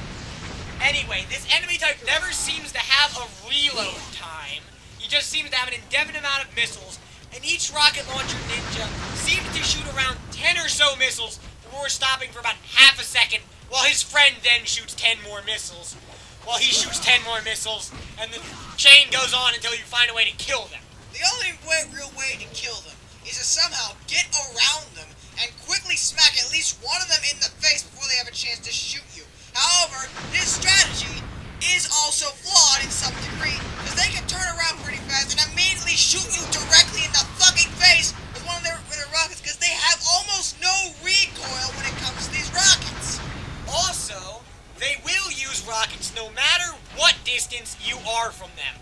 [SPEAKER 2] Anyway, this enemy type never seems to have a reload time. He just seems to have an indefinite amount of missiles, and each rocket launcher ninja seems to shoot around 10 or so missiles before stopping for about half a second, while his friend then shoots 10 more missiles, while he shoots 10 more missiles, and the chain goes on until you find a way to kill them.
[SPEAKER 3] The only real way to kill them is to somehow get around them and quickly smack at least one of them in the face before they have a chance to shoot you. However, this strategy is also flawed in some degree, because they can turn around pretty fast and immediately shoot you directly in the fucking face with one of their rockets, because they have almost no recoil when it comes to these rockets.
[SPEAKER 2] Also, they will use rockets no matter what distance you are from them.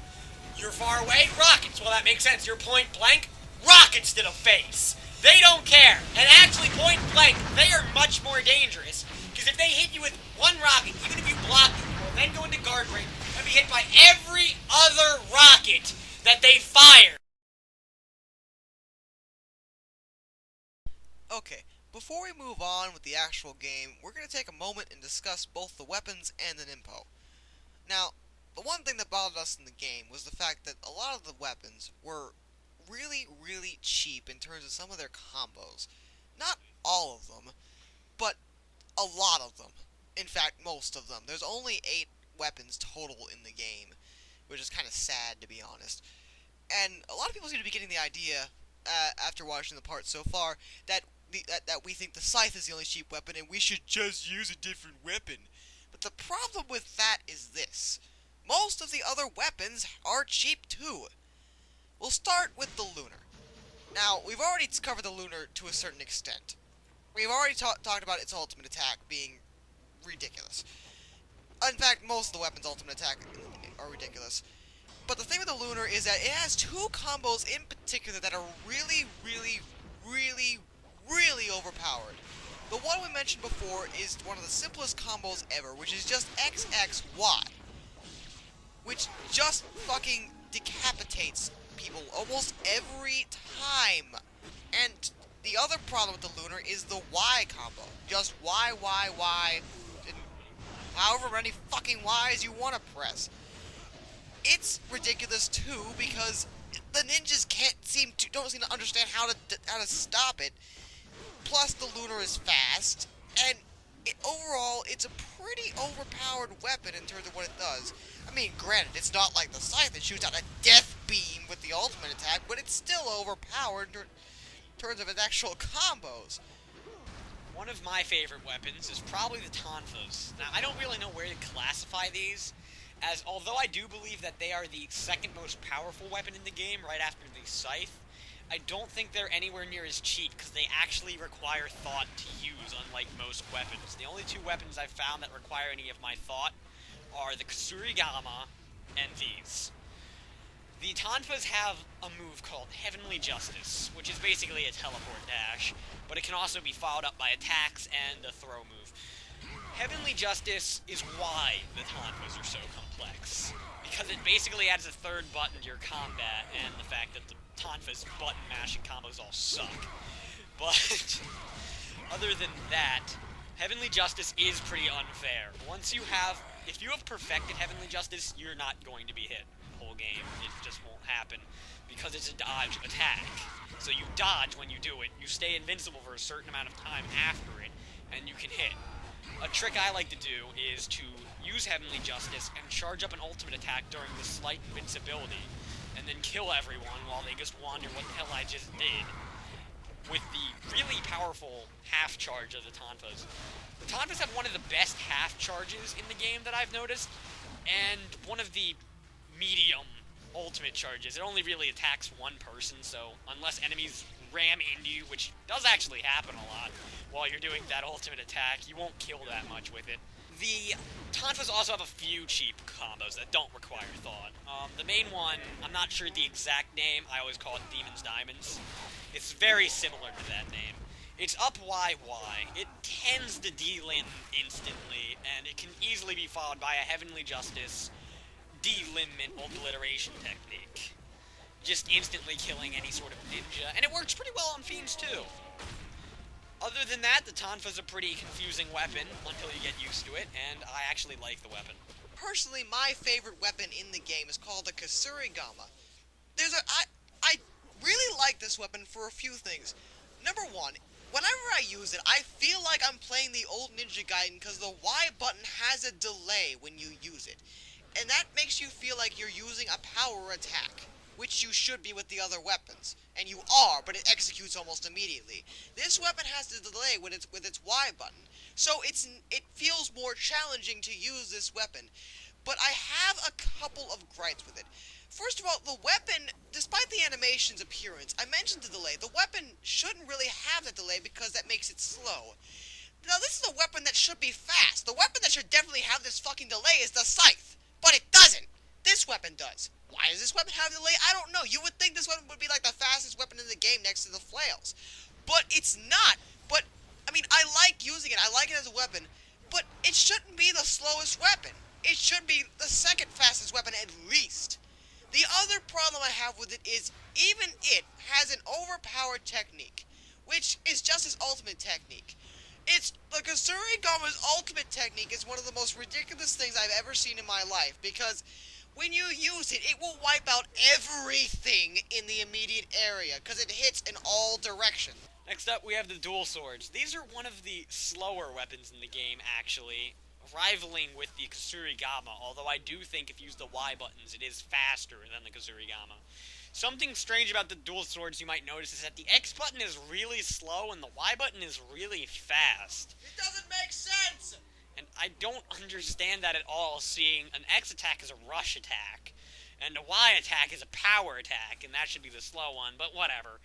[SPEAKER 2] You're far away, rockets. Well, that makes sense. You're point blank, rockets to the face. They don't care. And actually, point blank, they are much more dangerous. Because if they hit you with one rocket, even if you block it, you will then go into guard break and be hit by every other rocket that they fire.
[SPEAKER 3] Okay, before we move on with the actual game, we're going to take a moment and discuss both the weapons and the Nimpo. Now, the one thing that bothered us in the game was the fact that a lot of the weapons were really cheap in terms of some of their combos. Not all of them, but a lot of them. In fact, most of them. There's only 8 weapons total in the game, which is kind of sad, to be honest. And a lot of people seem to be getting the idea, after watching the part so far, that we think the scythe is the only cheap weapon and we should just use a different weapon. But the problem with that is this. Most of the other weapons are cheap too. We'll start with the Lunar. Now, we've already covered the Lunar to a certain extent. We've already talked about its ultimate attack being ridiculous. In fact, most of the weapons' ultimate attack are ridiculous. But the thing with the Lunar is that it has 2 combos in particular that are really overpowered. The one we mentioned before is one of the simplest combos ever, which is just XXY. Which just fucking decapitates people almost every time. And the other problem with the Lunar is the Y combo. Just Y, and however many fucking Ys you want to press. It's ridiculous too, because the ninjas don't seem to understand how to stop it. Plus, the Lunar is fast, and overall, it's a pretty overpowered weapon in terms of what it does. I mean, granted, it's not like the Scythe that shoots out a death beam with the ultimate attack, but it's still overpowered in terms of its actual combos.
[SPEAKER 2] One of my favorite weapons is probably the Tonfas. Now, I don't really know where to classify these, as although I do believe that they are the second most powerful weapon in the game, right after the Scythe, I don't think they're anywhere near as cheap, because they actually require thought to use, unlike most weapons. The only 2 weapons I've found that require any of my thought are the Kusurigama and these. The Tonfas have a move called Heavenly Justice, which is basically a teleport dash, but it can also be followed up by attacks and a throw move. Heavenly Justice is why the Tonfas are so complex, because it basically adds a 3rd button to your combat, and the fact that the Tonfa's button mashing combos all suck. But other than that, Heavenly Justice is pretty unfair. If you have perfected Heavenly Justice, you're not going to be hit the whole game. It just won't happen because it's a dodge attack. So you dodge when you do it, you stay invincible for a certain amount of time after it, and you can hit. A trick I like to do is to use Heavenly Justice and charge up an ultimate attack during the slight invincibility, and then kill everyone while they just wonder what the hell I just did, with the really powerful half charge of the Tonfas. The Tonfas have one of the best half charges in the game that I've noticed, and one of the medium ultimate charges. It only really attacks one person, so unless enemies ram into you, which does actually happen a lot while you're doing that ultimate attack, you won't kill that much with it. The Tonfas also have a few cheap combos that don't require thought. The main one, I'm not sure the exact name, I always call it Demon's Diamonds. It's very similar to that name. It's up Y, Y. It tends to D-lim instantly, and it can easily be followed by a Heavenly Justice D-limit obliteration technique. Just instantly killing any sort of ninja, and it works pretty well on fiends too. Other than that, the Tonfa's a pretty confusing weapon until you get used to it, and I actually like the weapon.
[SPEAKER 3] Personally, my favorite weapon in the game is called the Kasurigama. I really like this weapon for a few things. Number one, whenever I use it, I feel like I'm playing the old Ninja Gaiden because the Y button has a delay when you use it. And that makes you feel like you're using a power attack, which you should be with the other weapons. And you are, but it executes almost immediately. This weapon has the delay with its Y button, so it feels more challenging to use this weapon. But I have a couple of gripes with it. First of all, the weapon, despite the animation's appearance, I mentioned the delay. The weapon shouldn't really have the delay because that makes it slow. Now, this is a weapon that should be fast. The weapon that should definitely have this fucking delay is the Scythe. But it doesn't. This weapon does. Why does this weapon have a delay? I don't know. You would think this weapon would be like the fastest weapon in the game next to the flails. But it's not. But, I mean, I like using it. I like it as a weapon. But it shouldn't be the slowest weapon. It should be the second fastest weapon at least. The other problem I have with it is even it has an overpowered technique, which is just its ultimate technique. It's the Kasurigama's ultimate technique is one of the most ridiculous things I've ever seen in my life, because when you use it, it will wipe out everything in the immediate area, because it hits in all directions.
[SPEAKER 2] Next up, we have the dual swords. These are one of the slower weapons in the game, actually, rivaling with the Kasurigama, although I do think if you use the Y buttons, it is faster than the Kasurigama. Something strange about the dual swords you might notice is that the X button is really slow and the Y button is really fast.
[SPEAKER 3] It doesn't make sense!
[SPEAKER 2] And I don't understand that at all, seeing an X attack is a rush attack, and a Y attack is a power attack, and that should be the slow one, but whatever.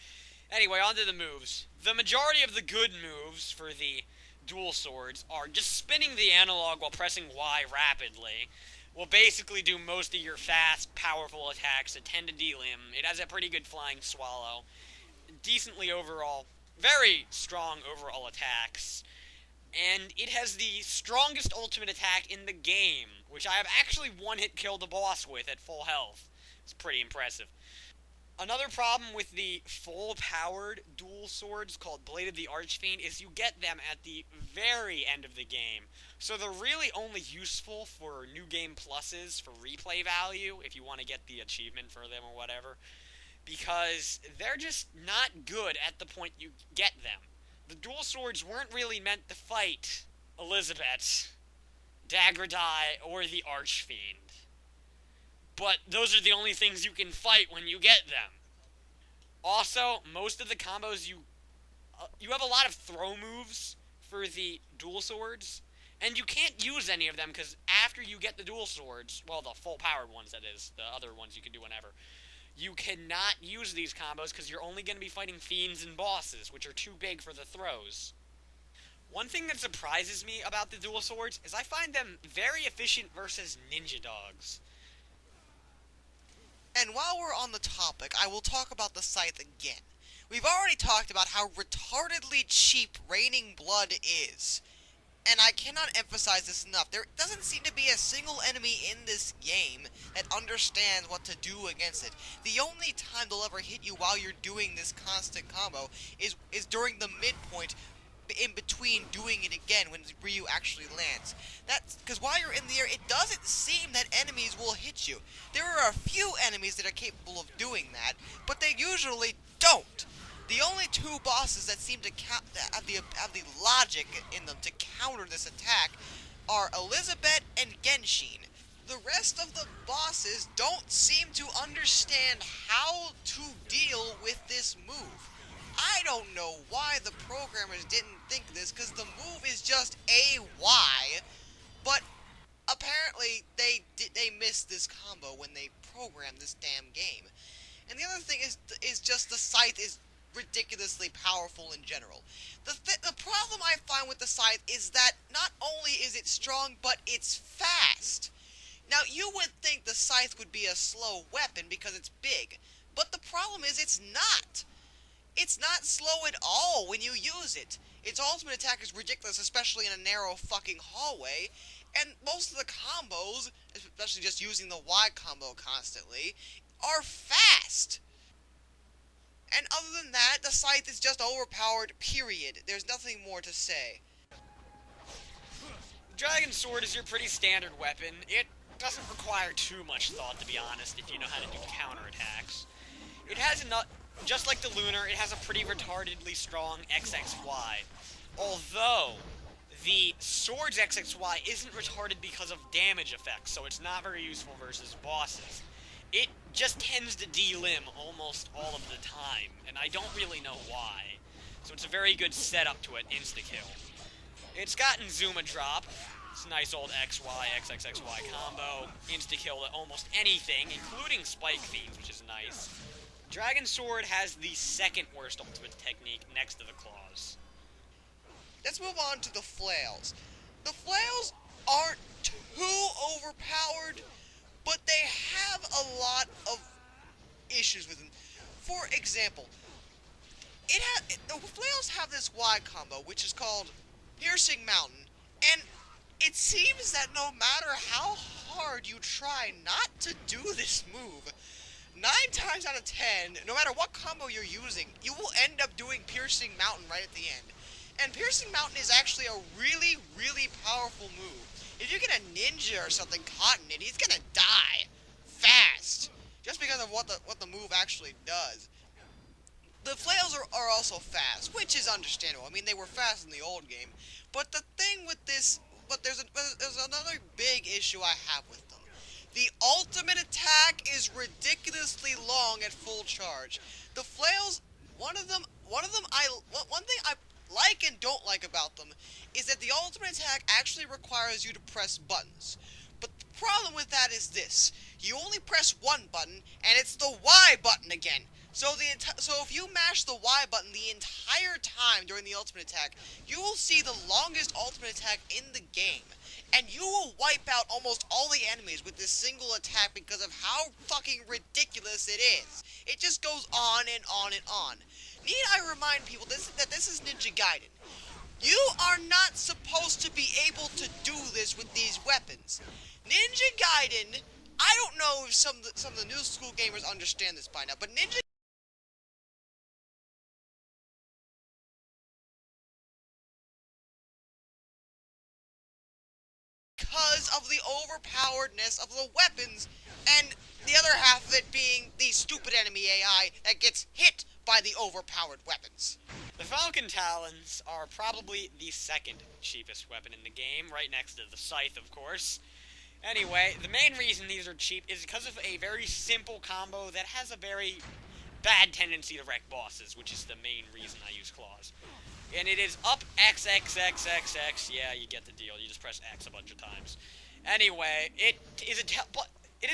[SPEAKER 2] Anyway, on to the moves. The majority of the good moves for the dual swords are just spinning the analog while pressing Y rapidly. Will basically do most of your fast, powerful attacks that tend to D-lim. It has a pretty good flying swallow. Decently overall, very strong overall attacks. And it has the strongest ultimate attack in the game, which I have actually one-hit killed the boss with at full health. It's pretty impressive. Another problem with the full-powered dual swords called Blade of the Archfiend is you get them at the very end of the game. So they're really only useful for New Game Pluses, for replay value, if you want to get the achievement for them or whatever. Because they're just not good at the point you get them. The dual swords weren't really meant to fight Elizabeth, Dagradai, or the Archfiend. But those are the only things you can fight when you get them. Also, most of the combos you have a lot of throw moves for the dual swords, and you can't use any of them because after you get the dual swords, well, the full-powered ones, that is, the other ones you can do whenever, you cannot use these combos because you're only going to be fighting fiends and bosses, which are too big for the throws. One thing that surprises me about the dual swords is I find them very efficient versus ninja dogs.
[SPEAKER 3] And while we're on the topic, I will talk about the Scythe again. We've already talked about how retardedly cheap Raining Blood is. And I cannot emphasize this enough. There doesn't seem to be a single enemy in this game that understands what to do against it. The only time they'll ever hit you while you're doing this constant combo is during the midpoint in between doing it again when Ryu actually lands. That's because while you're in the air, it doesn't seem that enemies will hit you. There are a few enemies that are capable of doing that, but they usually don't. The only two bosses that seem to have the logic in them to counter this attack are Elizabeth and Genshin. The rest of the bosses don't seem to understand how to deal with this move. I don't know why the programmers didn't think this, because the move is just AY, but apparently they missed this combo when they programmed this damn game. And the other thing is just the scythe is ridiculously powerful in general. The problem I find with the scythe is that not only is it strong, but it's fast. Now, you would think the scythe would be a slow weapon because it's big, but the problem is it's not. It's not slow at all when you use it. Its ultimate attack is ridiculous, especially in a narrow fucking hallway, and most of the combos, especially just using the Y combo constantly, are fast. And other than that, the scythe is just overpowered, period. There's nothing more to say.
[SPEAKER 2] Dragon Sword is your pretty standard weapon. It doesn't require too much thought, to be honest, if you know how to do counterattacks. It has enough, just like the Lunar, it has a pretty retardedly strong XXY. Although, the Sword's XXY isn't retarded because of damage effects, so it's not very useful versus bosses. It just tends to delimb almost all of the time, and I don't really know why. So it's a very good setup to an insta-kill. It's got Inzuma drop. It's a nice old XY, XXXY combo. Insta-kill to almost anything, including Spike Fiends, which is nice. Dragon Sword has the second worst ultimate technique next to the claws.
[SPEAKER 3] Let's move on to the flails. The flails aren't too overpowered, but they have a lot of issues with them. For example, the flails have this Y combo, which is called Piercing Mountain, and it seems that no matter how hard you try not to do this move, 9 times out of 10, no matter what combo you're using, you will end up doing Piercing Mountain right at the end. And Piercing Mountain is actually a really, really powerful move. If you get a ninja or something caught in it, he's gonna die fast, just because of what the move actually does. The flails are also fast, which is understandable. I mean, they were fast in the old game. But the thing with this, there's another big issue I have with them. The ultimate attack is ridiculously long at full charge. The flails, one thing I like and don't like about them is that the ultimate attack actually requires you to press buttons. But the problem with that is this: you only press one button, and it's the Y button again. So if you mash the Y button the entire time during the ultimate attack, you will see the longest ultimate attack in the game. And you will wipe out almost all the enemies with this single attack because of how fucking ridiculous it is. It just goes on and on and on. Need I remind people that this is Ninja Gaiden. You are not supposed to be able to do this with these weapons. Ninja Gaiden, I don't know if some of the new school gamers understand this by now, but Ninja because of the overpoweredness of the weapons, and the other half of it being the stupid enemy AI that gets hit by the overpowered weapons.
[SPEAKER 2] The Falcon Talons are probably the second cheapest weapon in the game, right next to the Scythe, of course. Anyway, the main reason these are cheap is because of a very simple combo that has a very bad tendency to wreck bosses, which is the main reason I use claws. And it is up X, X, X, X, X. Yeah, you get the deal. You just press X a bunch of times. Anyway, it is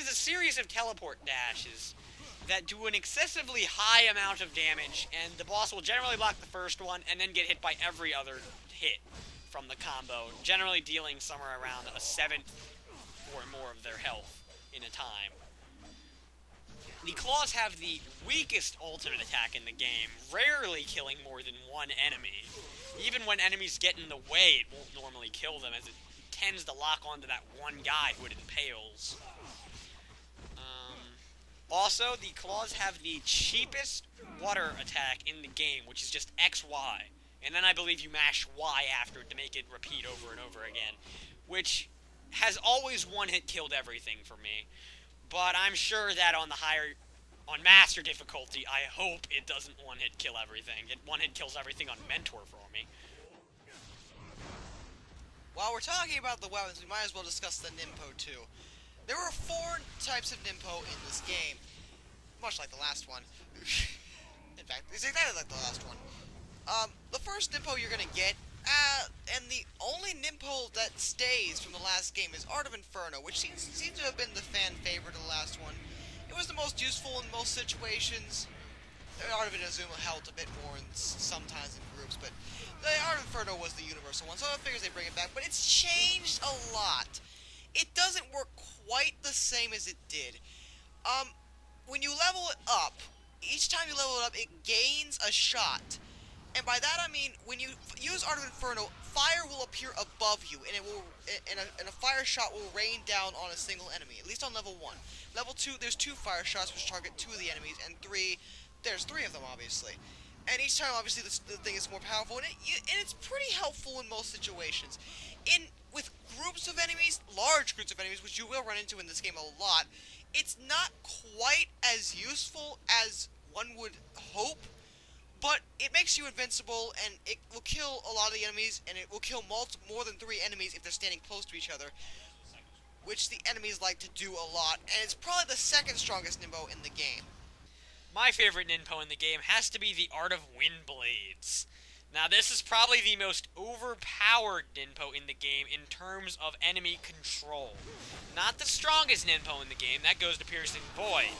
[SPEAKER 2] a series of teleport dashes that do an excessively high amount of damage, and the boss will generally block the first one and then get hit by every other hit from the combo, generally dealing somewhere around a seventh or more of their health in a time. The claws have the weakest ultimate attack in the game, rarely killing more than one enemy. Even when enemies get in the way, it won't normally kill them, as it tends to lock onto that one guy who it impales. Also, the claws have the cheapest water attack in the game, which is just XY. and then I believe you mash Y after to make it repeat over and over again, which has always one-hit killed everything for me. But I'm sure that on Master difficulty, I hope it doesn't one-hit kill everything. It one-hit kills everything on Mentor for me.
[SPEAKER 3] While we're talking about the weapons, we might as well discuss the Nimpo too. There were 4 types of Nimpo in this game, much like the last one. In fact, it's exactly like the last one. The first Nimpo you're gonna get, and the only Nimpo that stays from the last game is Art of Inferno, which seems to have been the fan favorite of the last one. It was the most useful in most situations. Art of Inazuma helped a bit more sometimes in groups, but the Art of Inferno was the universal one, so I figure they bring it back. But it's changed a lot. It doesn't work quite the same as it did. When you level it up, each time you level it up, it gains a shot. And by that I mean, when you use Art of Inferno, fire will appear above you, and a fire shot will rain down on a single enemy, at least on level 1. Level 2, there's 2 fire shots which target 2 of the enemies, and 3, there's 3 of them, obviously. And each time, obviously, the thing is more powerful, and it's pretty helpful in most situations. With groups of enemies, large groups of enemies, which you will run into in this game a lot, it's not quite as useful as one would hope, but it makes you invincible, and it will kill a lot of the enemies, and it will kill more than 3 enemies if they're standing close to each other, which the enemies like to do a lot, and it's probably the second strongest Nimbo in the game.
[SPEAKER 2] My favorite Ninpo in the game has to be the Art of Wind Blades. Now, this is probably the most overpowered Ninpo in the game in terms of enemy control. Not the strongest Ninpo in the game, that goes to Piercing Void,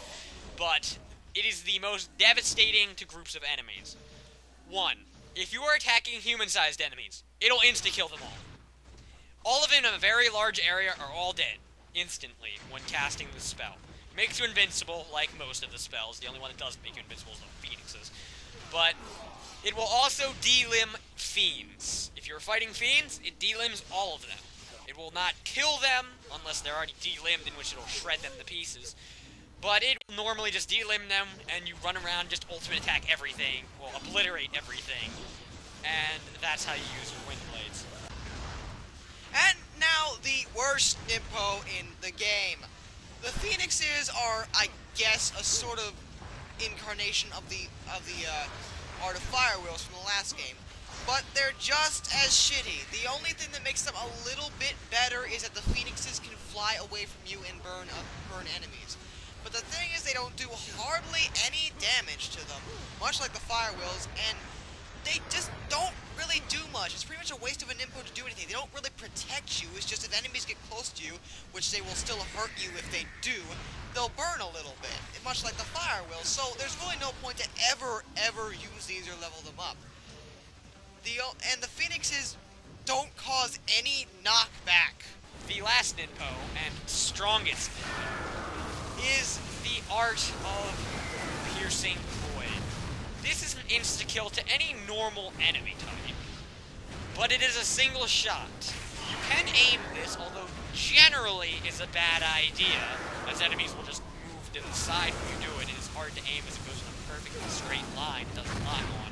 [SPEAKER 2] but it is the most devastating to groups of enemies. 1. If you are attacking human-sized enemies, it'll insta-kill them all. All of them in a very large area are all dead, instantly, when casting the spell. Makes you invincible, like most of the spells. The only one that doesn't make you invincible is the Phoenixes. But it will also delimb fiends. If you're fighting fiends, it delimbs all of them. It will not kill them, unless they're already delimbed, in which it'll shred them to pieces. But it will normally just delimb them, and you run around, just ultimate attack everything, well, obliterate everything. And that's how you use your Wind Blades.
[SPEAKER 3] And now, the worst Nimpo in the game. The Phoenixes are, I guess, a sort of incarnation of the Art of Fire Wheels from the last game, but they're just as shitty. The only thing that makes them a little bit better is that the Phoenixes can fly away from you and burn enemies. But the thing is, they don't do hardly any damage to them, much like the Fire Wheels, and they just don't really do much. It's pretty much a waste of a Nimpo to do anything. They don't really protect you. It's just if enemies get close to you, which they will still hurt you if they do, they'll burn a little bit, much like the Fire Wheels. So there's really no point to ever use these or level them up. And the Phoenixes don't cause any knockback.
[SPEAKER 2] The last Ninpo, and strongest Ninpo, is the Art of Piercing Void. This is an insta-kill to any normal enemy type, but it is a single shot. You can aim this, although generally is a bad idea, as enemies will just move to the side when you do it. It is hard to aim as it goes in a perfectly straight line. It doesn't lock on.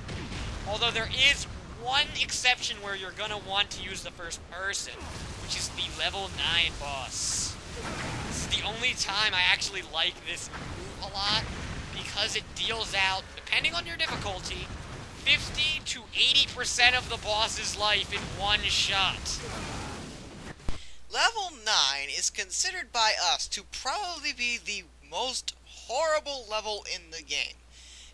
[SPEAKER 2] Although there is one exception where you're going to want to use the first person, which is the level 9 boss. This is the only time I actually like this move a lot, because it deals out, depending on your difficulty, 50 to 80% of the boss's life in one shot.
[SPEAKER 3] Level 9 is considered by us to probably be the most horrible level in the game.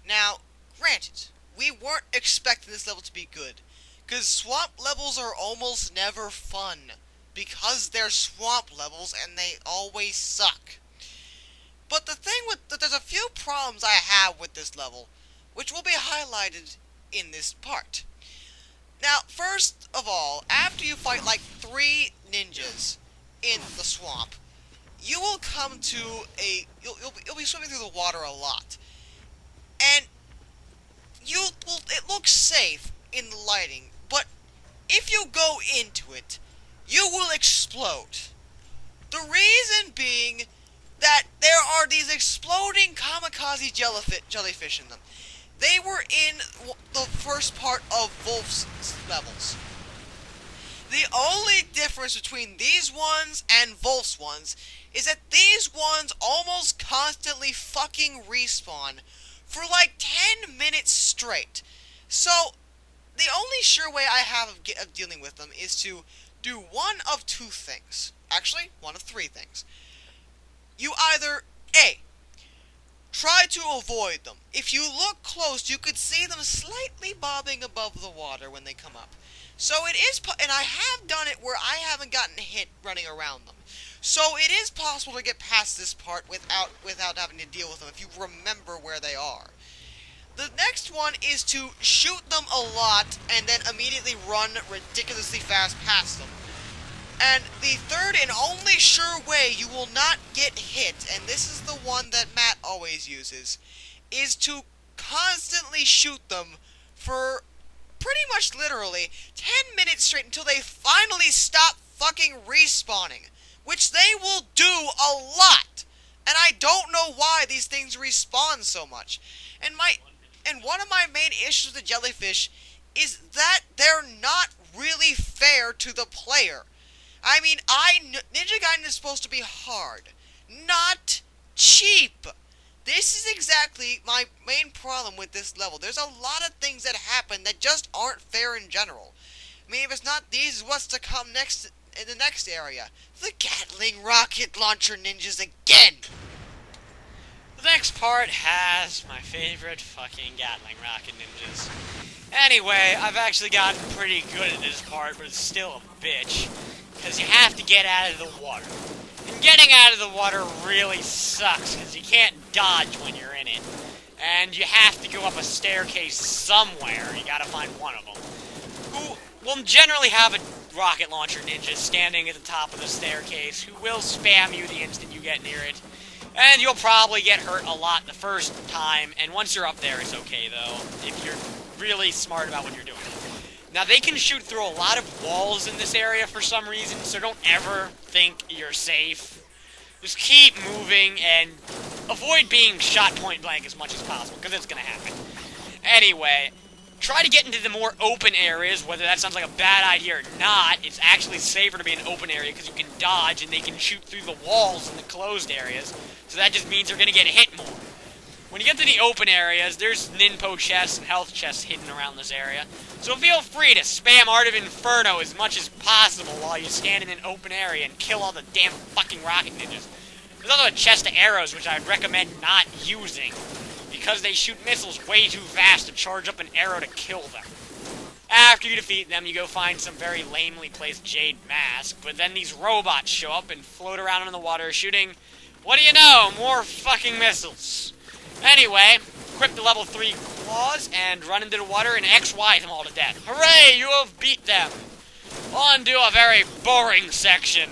[SPEAKER 3] Now, granted, we weren't expecting this level to be good, because swamp levels are almost never fun, because they're swamp levels and they always suck. But the thing there's a few problems I have with this level, which will be highlighted in this part. Now, first of all, after you fight like 3 ninjas in the swamp, you will come to you'll be swimming through the water a lot, and it looks safe in the lighting, but if you go into it, you will explode. The reason being that there are these exploding kamikaze jellyfish in them. They were in the first part of Wolf's levels. The only difference between these ones and Wolf's ones is that these ones almost constantly fucking respawn for like 10 minutes straight. So, the only sure way I have of dealing with them is to do one of two things. Actually, one of three things. You either, A, try to avoid them. If you look close, you could see them slightly bobbing above the water when they come up. So it is, and I have done it where I haven't gotten hit running around them. So it is possible to get past this part without having to deal with them if you remember where they are. The next one is to shoot them a lot and then immediately run ridiculously fast past them. And the third and only sure way you will not get hit, and this is the one that Matt always uses, is to constantly shoot them for pretty much literally 10 minutes straight until they finally stop fucking respawning, which they will do a lot. And I don't know why these things respawn so much. And one of my main issues with the jellyfish is that they're not really fair to the player. I mean, Ninja Gaiden is supposed to be hard, not cheap. This is exactly my main problem with this level. There's a lot of things that happen that just aren't fair in general. I mean, if it's not these, what's to come next in the next area? The Gatling rocket launcher ninjas again!
[SPEAKER 2] The next part has my favorite fucking Gatling rocket ninjas. Anyway, I've actually gotten pretty good at this part, but it's still a bitch. Because you have to get out of the water. And getting out of the water really sucks, because you can't dodge when you're in it. And you have to go up a staircase somewhere. You gotta find one of them. Who will generally have a rocket launcher ninja standing at the top of the staircase, who will spam you the instant you get near it. And you'll probably get hurt a lot the first time, and once you're up there, it's okay, though, if you're really smart about what you're doing. Now, they can shoot through a lot of walls in this area for some reason, so don't ever think you're safe. Just keep moving and avoid being shot point blank as much as possible, because it's going to happen. Anyway, try to get into the more open areas, whether that sounds like a bad idea or not. It's actually safer to be in an open area because you can dodge and they can shoot through the walls in the closed areas, so that just means you're going to get hit more. When you get to the open areas, there's ninpo chests and health chests hidden around this area, so feel free to spam Art of Inferno as much as possible while you stand in an open area and kill all the damn fucking rocket ninjas. There's also a chest of arrows, which I'd recommend not using, because they shoot missiles way too fast to charge up an arrow to kill them. After you defeat them, you go find some very lamely placed jade mask, but then these robots show up and float around in the water shooting, what do you know, more fucking missiles. Anyway, equip the level 3 claws and run into the water and XY them all to death. Hooray, you have beat them! On to a very boring section.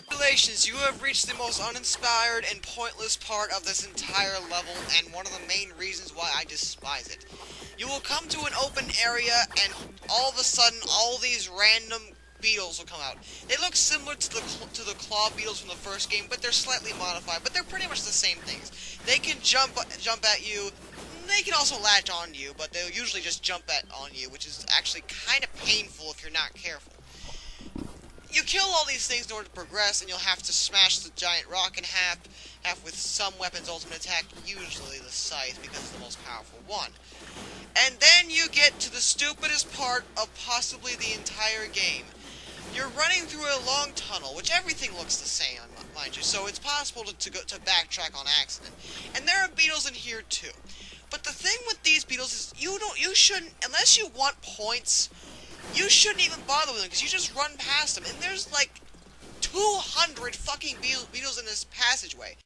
[SPEAKER 3] Congratulations, you have reached the most uninspired and pointless part of this entire level, and one of the main reasons why I despise it. You will come to an open area, and all of a sudden, all these random beetles will come out. They look similar to the claw beetles from the first game, but they're slightly modified, but they're pretty much the same things. They can jump at you. They can also latch onto you, but they'll usually just jump on you, which is actually kind of painful if you're not careful. You kill all these things in order to progress, and you'll have to smash the giant rock in half with some weapon's ultimate attack, usually the scythe, because it's the most powerful one. And then you get to the stupidest part of possibly the entire game. You're running through a long tunnel, which everything looks the same, mind you, so it's possible to backtrack on accident. And there are beetles in here too. But the thing with these beetles is you shouldn't, unless you want points, you shouldn't even bother with them, because you just run past them, and there's like 200 fucking beetles in this passageway.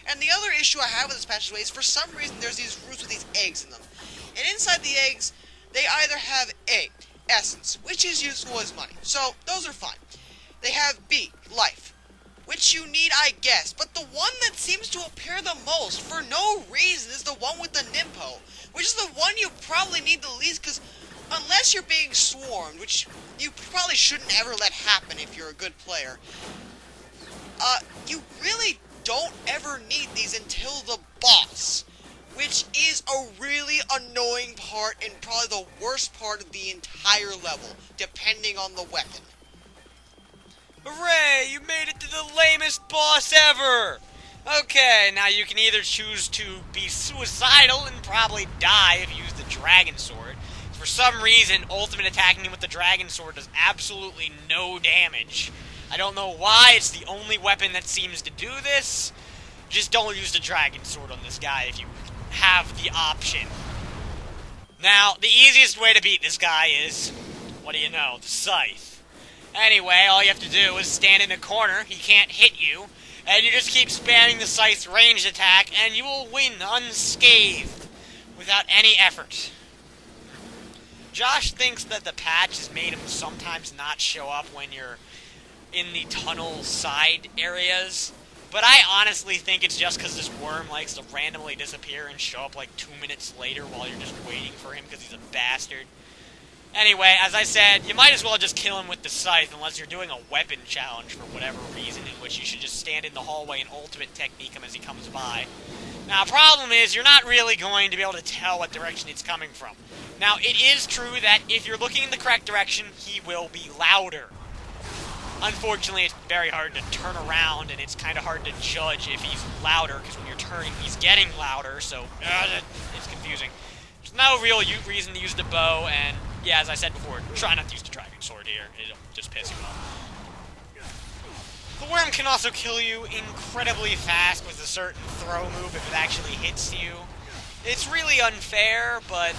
[SPEAKER 3] And the other issue I have with this passageway is for some reason there's these roots with these eggs in them. And inside the eggs, they either have A, essence, which is useful as money, so those are fine. They have B, life, which you need, I guess, but the one that seems to appear the most, for no reason, is the one with the Nimpo, which is the one you probably need the least, because unless you're being swarmed, which you probably shouldn't ever let happen if you're a good player, you really don't ever need these until the boss, which is a really annoying part and probably the worst part of the entire level, depending on the weapon.
[SPEAKER 2] Hooray! You made it to the lamest boss ever! Okay, now you can either choose to be suicidal and probably die if you use the Dragon Sword. For some reason, ultimate attacking him with the Dragon Sword does absolutely no damage. I don't know why, it's the only weapon that seems to do this. Just don't use the Dragon Sword on this guy if you have the option. Now, the easiest way to beat this guy is, what do you know, the Scythe. Anyway, all you have to do is stand in a corner, he can't hit you, and you just keep spamming the Scythe's ranged attack, and you will win unscathed, without any effort. Josh thinks that the patch has made him sometimes not show up when you're in the tunnel side areas, but I honestly think it's just because this worm likes to randomly disappear and show up like 2 minutes later while you're just waiting for him because he's a bastard. Anyway, as I said, you might as well just kill him with the Scythe unless you're doing a weapon challenge for whatever reason, in which you should just stand in the hallway and ultimate technique him as he comes by. Now, problem is, you're not really going to be able to tell what direction it's coming from. Now, it is true that if you're looking in the correct direction, he will be louder. Unfortunately, it's very hard to turn around, and it's kind of hard to judge if he's louder, because when you're turning, he's getting louder, so it's confusing. There's no real reason to use the bow, and yeah, as I said before, try not to use the Dragon Sword here. It'll just piss you off. The worm can also kill you incredibly fast with a certain throw move if it actually hits you. It's really unfair, but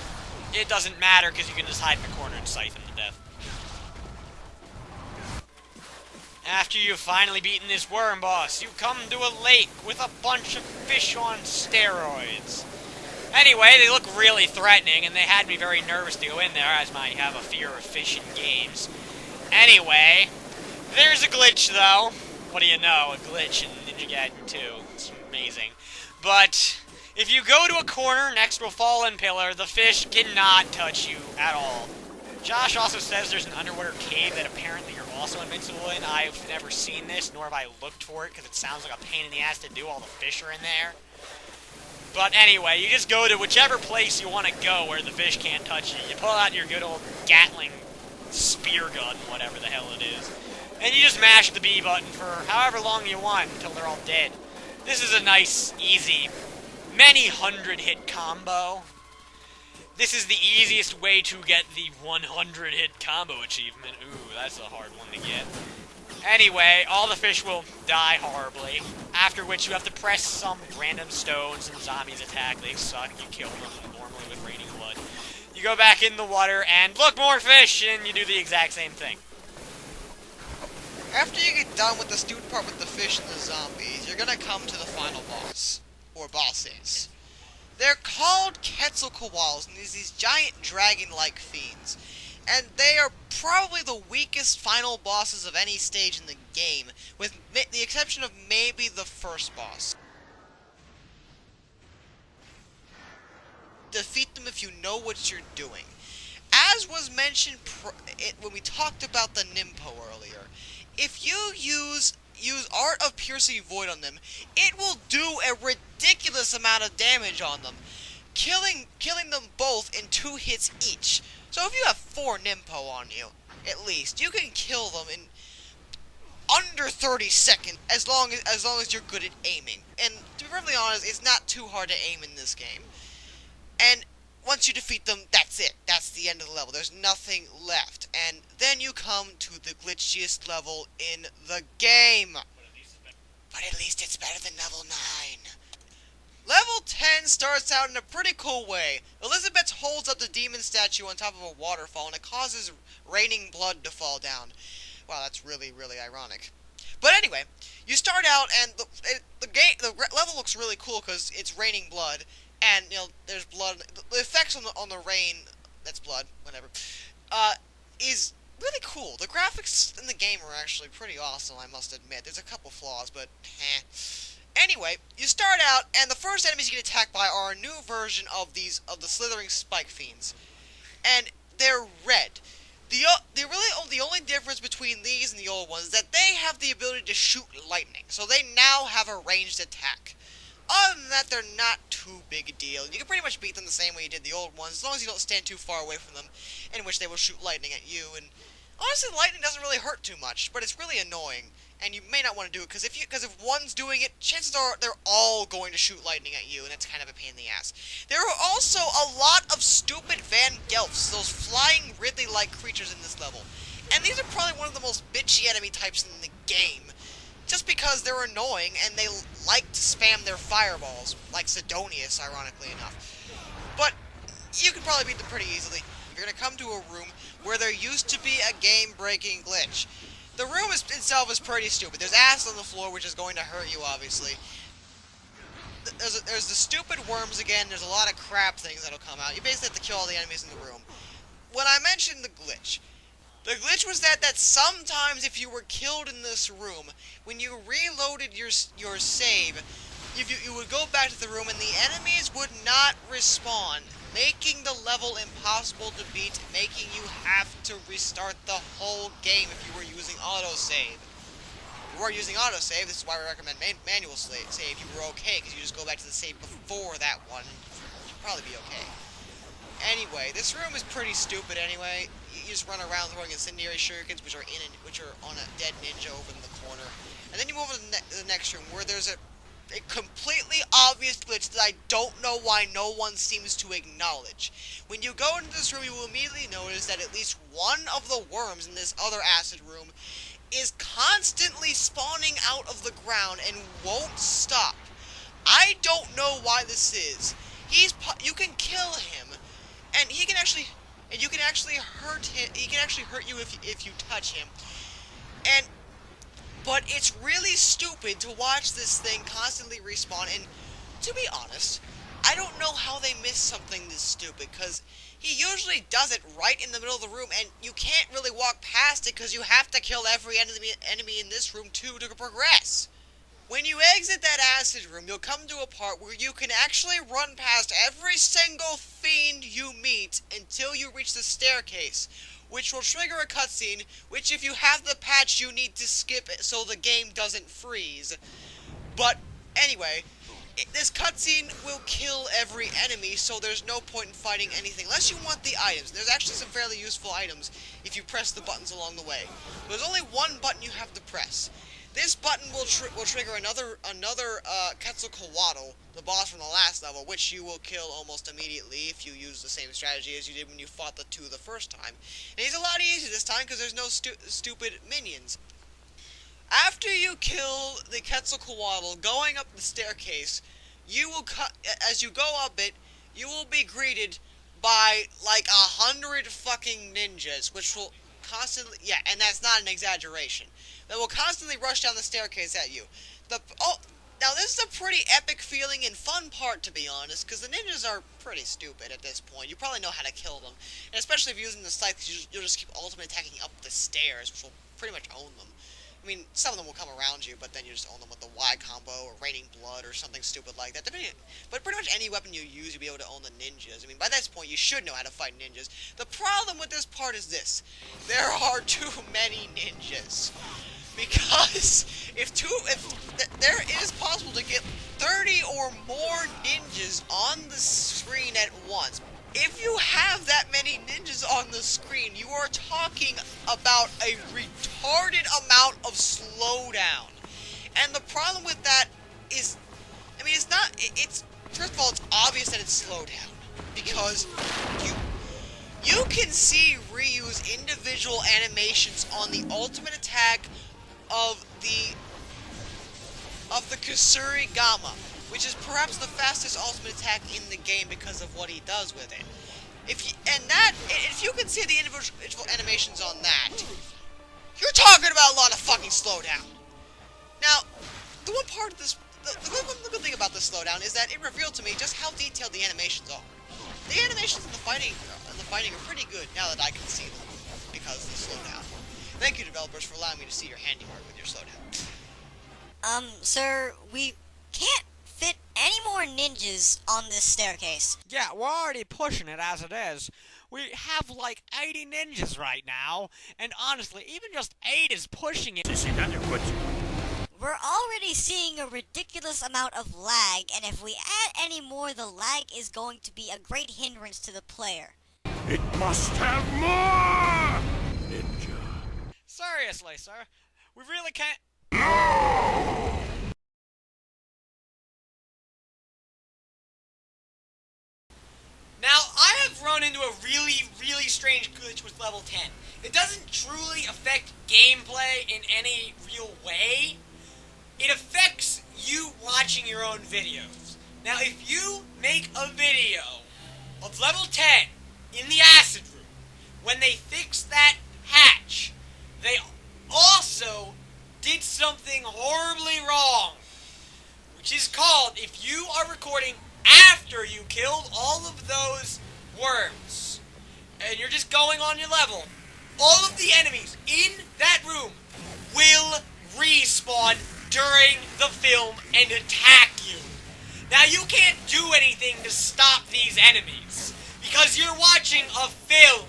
[SPEAKER 2] it doesn't matter because you can just hide in the corner and scythe him to death. After you've finally beaten this worm boss, you come to a lake with a bunch of fish on steroids. Anyway, they look really threatening, and they had me very nervous to go in there, as I have a fear of fish in games. Anyway, there's a glitch, though. What do you know? A glitch in Ninja Gaiden 2. It's amazing. But if you go to a corner next to a fallen pillar, the fish cannot touch you at all. Josh also says there's an underwater cave that apparently you're also invincible in. I've never seen this, nor have I looked for it, because it sounds like a pain in the ass to do. All the fish are in there. But anyway, you just go to whichever place you want to go where the fish can't touch you. You pull out your good old Gatling spear gun, whatever the hell it is, and you just mash the B button for however long you want until they're all dead. This is a nice, easy, many hundred hit combo. This is the easiest way to get the 100 hit combo achievement. Ooh, that's a hard one to get. Anyway, all the fish will die horribly, after which you have to press some random stones and zombies attack. They suck. You kill them normally with raining blood. You go back in the water and look, more fish, and you do the exact same thing.
[SPEAKER 3] After you get done with the stupid part with the fish and the zombies, you're gonna come to the final boss, or bosses. They're called Quetzalcoatls, and these giant dragon-like fiends. And they are probably the weakest final bosses of any stage in the game, with the exception of maybe the first boss. Defeat them if you know what you're doing. As was mentioned when we talked about the Nimpo earlier, if you use Art of Piercing Void on them, it will do a ridiculous amount of damage on them, killing them both in 2 hits each. So if you have 4 Nimpo on you, at least, you can kill them in under 30 seconds, as long as you're good at aiming. And to be perfectly honest, it's not too hard to aim in this game. And once you defeat them, that's it. That's the end of the level. There's nothing left. And then you come to the glitchiest level in the game. But at least it's better than level 9. Level 10 starts out in a pretty cool way. Elizabeth holds up the demon statue on top of a waterfall, and it causes raining blood to fall down. Wow, that's really, really ironic. But anyway, you start out, and the level looks really cool because it's raining blood, and there's blood. The effects on the rain, that's blood, whatever, is really cool. The graphics in the game are actually pretty awesome, I must admit. There's a couple flaws, but Anyway, you start out, and the first enemies you get attacked by are a new version of the slithering spike fiends, and they're red. The only difference between these and the old ones is that they have the ability to shoot lightning, so they now have a ranged attack. Other than that, they're not too big a deal. You can pretty much beat them the same way you did the old ones, as long as you don't stand too far away from them, in which they will shoot lightning at you. And honestly, lightning doesn't really hurt too much, but it's really annoying, and you may not want to do it because if one's doing it, chances are they're all going to shoot lightning at you, and that's kind of a pain in the ass. There are also a lot of stupid Van Gelfs, those flying Ridley-like creatures in this level, and these are probably one of the most bitchy enemy types in the game. Just because they're annoying and they like to spam their fireballs, like Sidonius, ironically enough. But you can probably beat them pretty easily. You're going to come to a room where there used to be a game-breaking glitch. The room itself is pretty stupid. There's acid on the floor, which is going to hurt you, obviously. There's the stupid worms again. There's a lot of crab things that'll come out. You basically have to kill all the enemies in the room. When I mentioned the glitch was that sometimes if you were killed in this room, when you reloaded your save, you would go back to the room and the enemies would not respawn, making the level impossible to beat, making you have to restart the whole game if you were using autosave. If you were using autosave, this is why we recommend manual save. You were okay, because you just go back to the save before that one, and you'd probably be okay. Anyway, this room is pretty stupid anyway. You just run around throwing incendiary shurikens, which are on a dead ninja over in the corner. And then you move on to the next room, where there's a completely obvious glitch that I don't know why no one seems to acknowledge. When you go into this room, you will immediately notice that at least one of the worms in this other acid room is constantly spawning out of the ground and won't stop. I don't know why this is. You can kill him, and you can actually hurt him. He can actually hurt you if you touch him. But it's really stupid to watch this thing constantly respawn, and to be honest, I don't know how they missed something this stupid, because he usually does it right in the middle of the room, and you can't really walk past it because you have to kill every enemy in this room too to progress. When you exit that acid room, you'll come to a part where you can actually run past every single fiend you meet until you reach the staircase, which will trigger a cutscene, which if you have the patch you need to skip it so the game doesn't freeze. But anyway, this cutscene will kill every enemy, so there's no point in fighting anything unless you want the items. There's actually some fairly useful items if you press the buttons along the way. There's only one button you have to press. This button will trigger another Quetzalcoatl, the boss from the last level, which you will kill almost immediately if you use the same strategy as you did when you fought the two the first time. And he's a lot easier this time because there's no stupid minions. After you kill the Quetzalcoatl, going up the staircase, as you go up it, you will be greeted by like 100 fucking ninjas, which will constantly, yeah, and that's not an exaggeration, that will constantly rush down the staircase at you. Now this is a pretty epic feeling and fun part, to be honest, because the ninjas are pretty stupid at this point. You probably know how to kill them, and especially if you're using the scythe, you'll just keep ultimate attacking up the stairs, which will pretty much own them. I mean, some of them will come around you, but then you just own them with the Y combo or raining blood or something stupid like that. But pretty much any weapon you use, you'll be able to own the ninjas. I mean, by this point, you should know how to fight ninjas. The problem with this part is this: there are too many ninjas. Because there is possible to get 30 or more ninjas on the screen at once. If you have that many ninjas on the screen, you are talking about a retarded amount of slowdown. And the problem with that is, I mean, first of all, it's obvious that it's slowdown. Because you can see Ryu's individual animations on the ultimate attack of the Kusarigama, which is perhaps the fastest ultimate attack in the game because of what he does with it. If you can see the individual animations on that, you're talking about a lot of fucking slowdown. Now, the one part of this, the good thing about this slowdown is that it revealed to me just how detailed the animations are. The animations in the fighting are pretty good now that I can see them because of the slowdown. Thank you, developers, for allowing me to see your handiwork with your slowdown.
[SPEAKER 5] Sir, we can't fit any more ninjas on this staircase.
[SPEAKER 6] Yeah, we're already pushing it as it is. We have like 80 ninjas right now, and honestly, even just 8 is pushing it.
[SPEAKER 5] We're already seeing a ridiculous amount of lag, and if we add any more, the lag is going to be a great hindrance to the player.
[SPEAKER 4] It must have more! Ninja.
[SPEAKER 6] Seriously, sir. We really can't...
[SPEAKER 2] Now, I have run into a really, really strange glitch with level 10. It doesn't truly affect gameplay in any real way. It affects you watching your own videos. Now, if you make a video of level 10 in the acid room, when they fix that hatch, they also did something horribly wrong, which is called, if you are recording after you killed all of those worms, and you're just going on your level, all of the enemies in that room will respawn during the film and attack you. Now, you can't do anything to stop these enemies, because you're watching a film.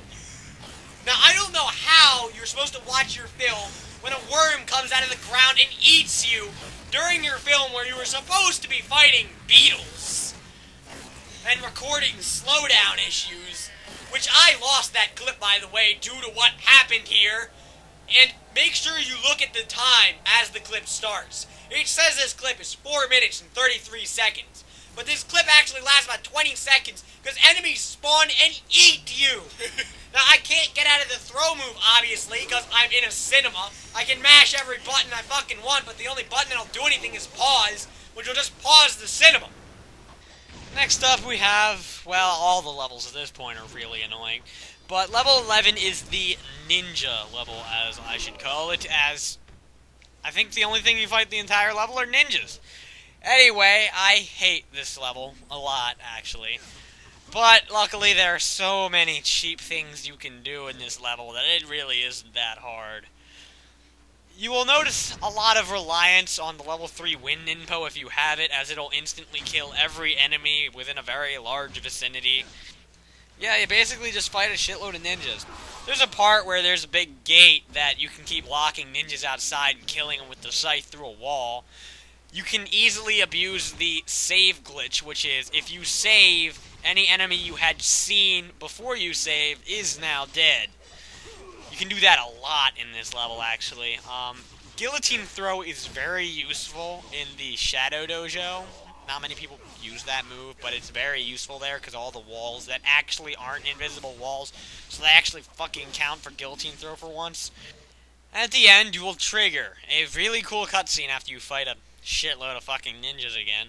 [SPEAKER 2] Now, I don't know how you're supposed to watch your film when a worm comes out of the ground and eats you during your film where you were supposed to be fighting beetles and recording slowdown issues, which I lost that clip, by the way, due to what happened here. And make sure you look at the time as the clip starts. It says this clip is 4 minutes and 33 seconds. But this clip actually lasts about 20 seconds because enemies spawn and eat you. Now, I can't get out of the throw move, obviously, because I'm in a cinema. I can mash every button I fucking want, but the only button that'll do anything is pause, which will just pause the cinema.
[SPEAKER 6] Next up we have, well, all the levels at this point are really annoying. But level 11 is the ninja level, as I should call it, as I think the only thing you fight the entire level are ninjas. Anyway, I hate this level a lot, actually. But luckily there are so many cheap things you can do in this level that it really isn't that hard. You will notice a lot of reliance on the level 3 wind info if you have it, as it'll instantly kill every enemy within a very large vicinity. Yeah, you basically just fight a shitload of ninjas. There's a part where there's a big gate that you can keep locking ninjas outside and killing them with the scythe through a wall. You can easily abuse the save glitch, which is if you save, any enemy you had seen before you saved is now dead. You can do that a lot in this level, actually. Guillotine throw is very useful in the Shadow Dojo. Not many people use that move, but it's very useful there because all the walls that actually aren't invisible walls, so they actually fucking count for guillotine throw for once. At the end, you will trigger a really cool cutscene after you fight a shitload of fucking ninjas again.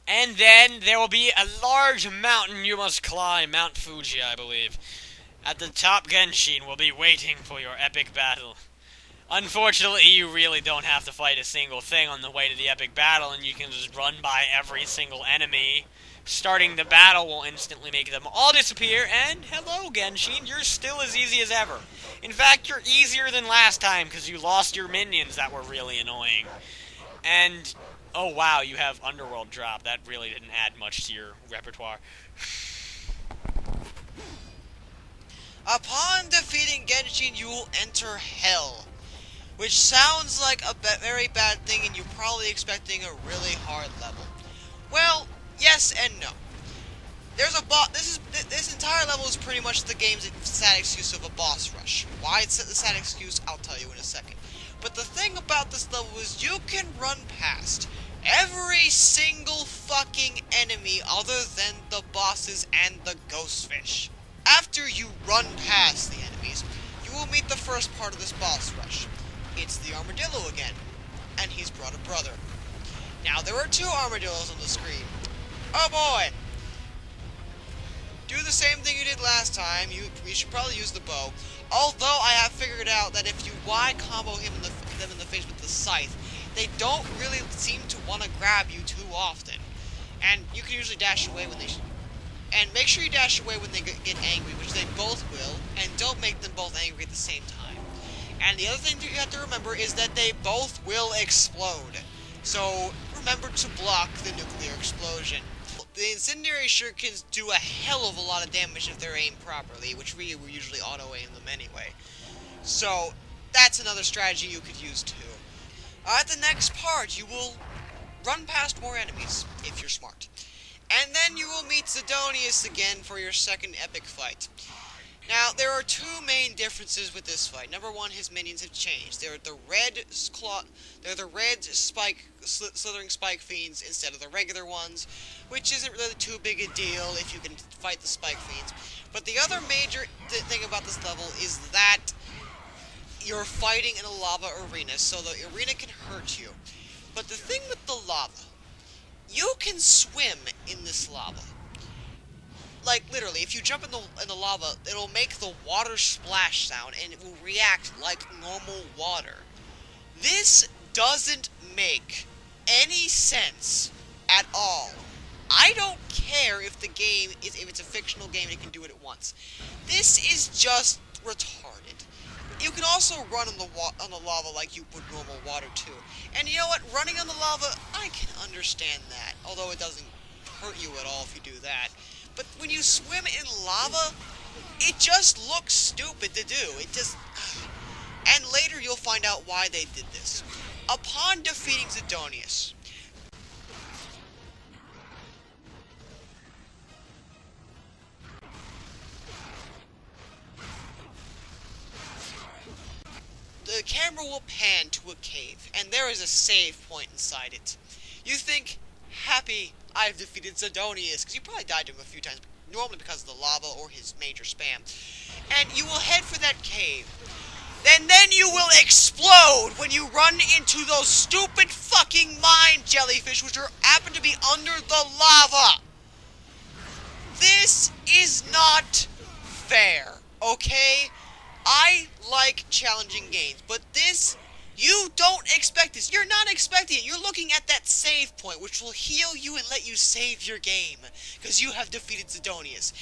[SPEAKER 6] And then there will be a large mountain you must climb, Mount Fuji, I believe. At the top, Genshin will be waiting for your epic battle. Unfortunately, you really don't have to fight a single thing on the way to the epic battle, and you can just run by every single enemy. Starting the battle will instantly make them all disappear, and hello, Genshin, you're still as easy as ever. In fact, you're easier than last time, because you lost your minions that were really annoying. And, oh wow, you have Underworld drop. That really didn't add much to your repertoire.
[SPEAKER 3] Upon defeating Genshin, you will enter Hell, which sounds like a very bad thing, and you're probably expecting a really hard level. Well, yes and no. There's a boss. This entire level is pretty much the game's sad excuse of a boss rush. Why it's the sad excuse, I'll tell you in a second. But the thing about this level is you can run past every single fucking enemy other than the bosses and the ghost fish. After you run past the enemies, you will meet the first part of this boss rush. It's the armadillo again, and he's brought a brother. Now, there are 2 armadillos on the screen. Oh boy! Do the same thing you did last time. You should probably use the bow. Although I have figured out that if you Y combo them in the face with the scythe, they don't really seem to want to grab you too often. And you can usually dash away when they... And make sure you dash away when they get angry, which they both will, and don't make them both angry at the same time. And the other thing that you have to remember is that they both will explode. So remember to block the nuclear explosion. The incendiary shurikens do a hell of a lot of damage if they're aimed properly, which we usually auto-aim them anyway. So that's another strategy you could use too. At the next part, you will run past more enemies, if you're smart. And then you will meet Zidonius again for your second epic fight. Now, there are two main differences with this fight. Number one, his minions have changed. They're the red slithering spike fiends instead of the regular ones, which isn't really too big a deal if you can fight the spike fiends. But the other major thing about this level is that you're fighting in a lava arena, so the arena can hurt you. But the thing with the lava, you can swim in this lava. Like, literally, if you jump in the lava, it'll make the water splash sound, and it will react like normal water. This doesn't make any sense at all. I don't care if the game is, if it's a fictional game and it can do it at once. This is just retarded. You can also run on the lava like you would normal water too. And you know what? Running on the lava, I can understand that. Although it doesn't hurt you at all if you do that. But when you swim in lava, it just looks stupid to do. It just... And later you'll find out why they did this. Upon defeating Zidonius, the camera will pan to a cave, and there is a save point inside it. You think, happy, I've defeated Zidonius, because you probably died to him a few times, normally because of the lava or his major spam. And you will head for that cave. And then you will explode when you run into those stupid fucking mine jellyfish, which happen to be under the lava. This is not fair, okay? I like challenging games, but this, you don't expect this. You're not expecting it. You're looking at that save point, which will heal you and let you save your game, because you have defeated Zidonius.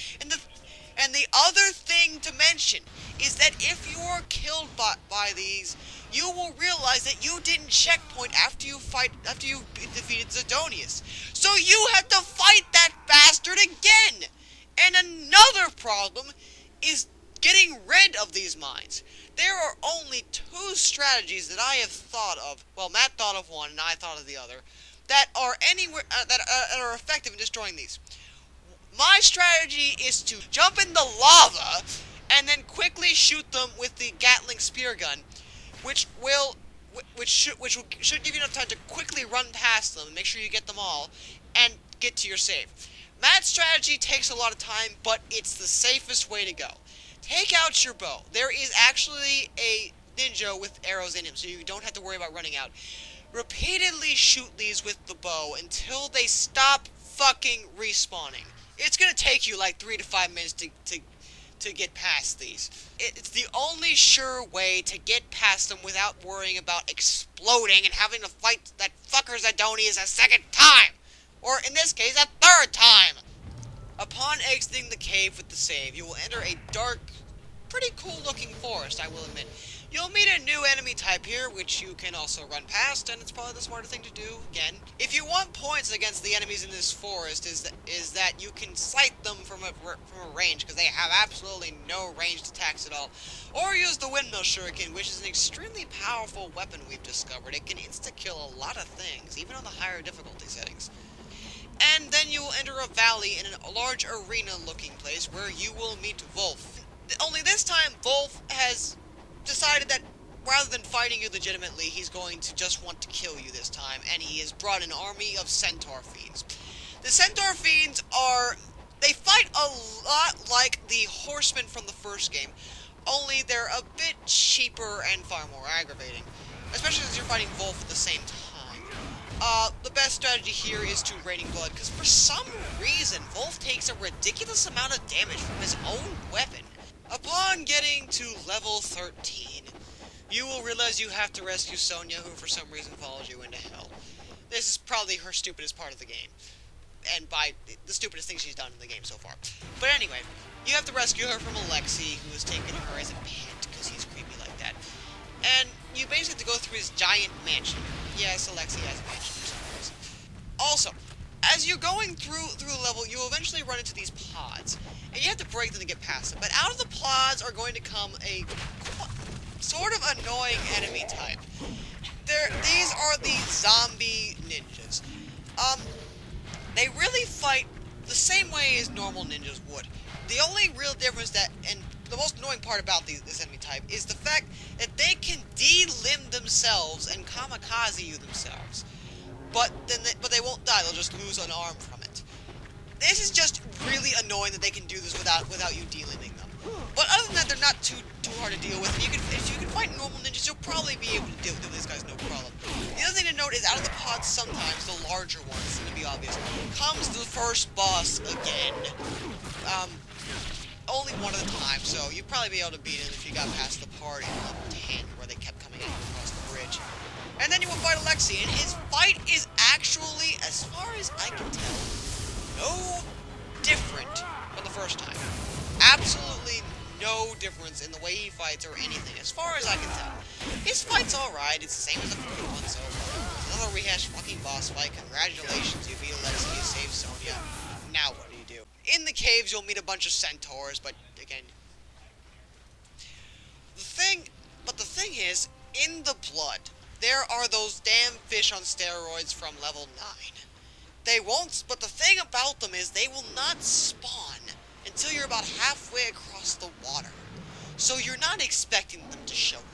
[SPEAKER 3] And the other thing to mention is that if you are killed by these, you will realize that you didn't checkpoint after you defeated Zidonius. So you have to fight that bastard again. And another problem is getting rid of these mines. There are only two strategies that I have thought of. Well, Matt thought of one, and I thought of the other. That are are effective in destroying these. My strategy is to jump in the lava and then quickly shoot them with the Gatling spear gun, which should give you enough time to quickly run past them and make sure you get them all and get to your save. Matt's strategy takes a lot of time, but it's the safest way to go. Take out your bow. There is actually a ninja with arrows in him, so you don't have to worry about running out. Repeatedly shoot these with the bow until they stop fucking respawning. It's gonna take you like 3 to 5 minutes to get past these. It's the only sure way to get past them without worrying about exploding and having to fight that fucker Zidonius a second time! Or in this case, a third time! Upon exiting the cave with the save, you will enter a dark, pretty cool looking forest, I will admit. You'll meet a new enemy type here, which you can also run past, and it's probably the smarter thing to do, again. If you want points against the enemies in this forest, is that you can sight them from a range, because they have absolutely no ranged attacks at all. Or use the windmill shuriken, which is an extremely powerful weapon we've discovered. It can insta-kill a lot of things, even on the higher difficulty settings. And then you will enter a valley in a large arena-looking place where you will meet Wolf. Only this time, Wolf has decided that rather than fighting you legitimately, he's going to just want to kill you this time, and he has brought an army of centaur fiends. The centaur fiends they fight a lot like the horsemen from the first game, only they're a bit cheaper and far more aggravating, especially since you're fighting Wolf at the same time. The best strategy here is to Raining Blood, because for some reason, Wolf takes a ridiculous amount of damage from his own weapon. Upon getting to level 13, you will realize you have to rescue Sonya, who for some reason follows you into hell. This is probably her stupidest part of the game, and by the stupidest thing she's done in the game so far. But anyway, you have to rescue her from Alexei, who has taken her as a pet, because he's creepy like that. And you basically have to go through his giant mansion. Yes, Alexei has a mansion for some reason. Also, as you're going through the level, you'll eventually run into these pods, and you have to break them to get past them. But out of the pods are going to come a sort of annoying enemy type. These are the zombie ninjas. They really fight the same way as normal ninjas would. The only real difference and the most annoying part about this enemy type is the fact that they can de-limb themselves and kamikaze you themselves. But they won't die, they'll just lose an arm from it. This is just really annoying that they can do this without you de-limbing them. But other than that, they're not too hard to deal with. And if you can fight normal ninjas, you'll probably be able to deal with these guys no problem. The other thing to note is out of the pods sometimes, the larger ones, it's gonna be obvious, comes the first boss again. Only one at a time, so you'd probably be able to beat him if you got past the part in level 10 where they kept coming at you across the bridge. And then you will fight Alexei, and his fight is actually, as far as I can tell, no different from the first time. Absolutely no difference in the way he fights or anything, as far as I can tell. His fight's alright, it's the same as the first one, so another rehashed fucking boss fight. Congratulations, you beat Alexei, you saved Sonya. Now what do you do? In the caves, you'll meet a bunch of centaurs, but again, the thing is, in the blood, there are those damn fish on steroids from level 9. But the thing about them is they will not spawn until you're about halfway across the water. So you're not expecting them to show up.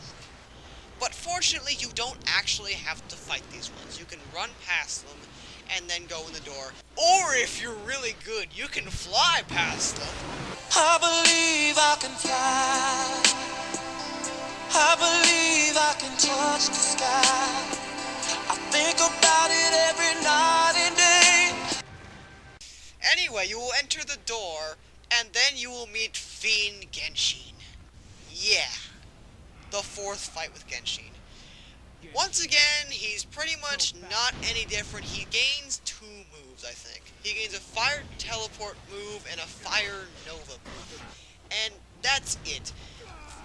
[SPEAKER 3] But fortunately, you don't actually have to fight these ones. You can run past them and then go in the door. Or if you're really good, you can fly past them.
[SPEAKER 7] I believe I can fly. I believe I can touch the sky. I think about it every night and day.
[SPEAKER 3] Anyway, you will enter the door, and then you will meet Fiend Genshin. Yeah, the fourth fight with Genshin. Once again, he's pretty much not any different. He gains 2 moves, I think. He gains a Fire Teleport move and a Fire Nova move. And that's it.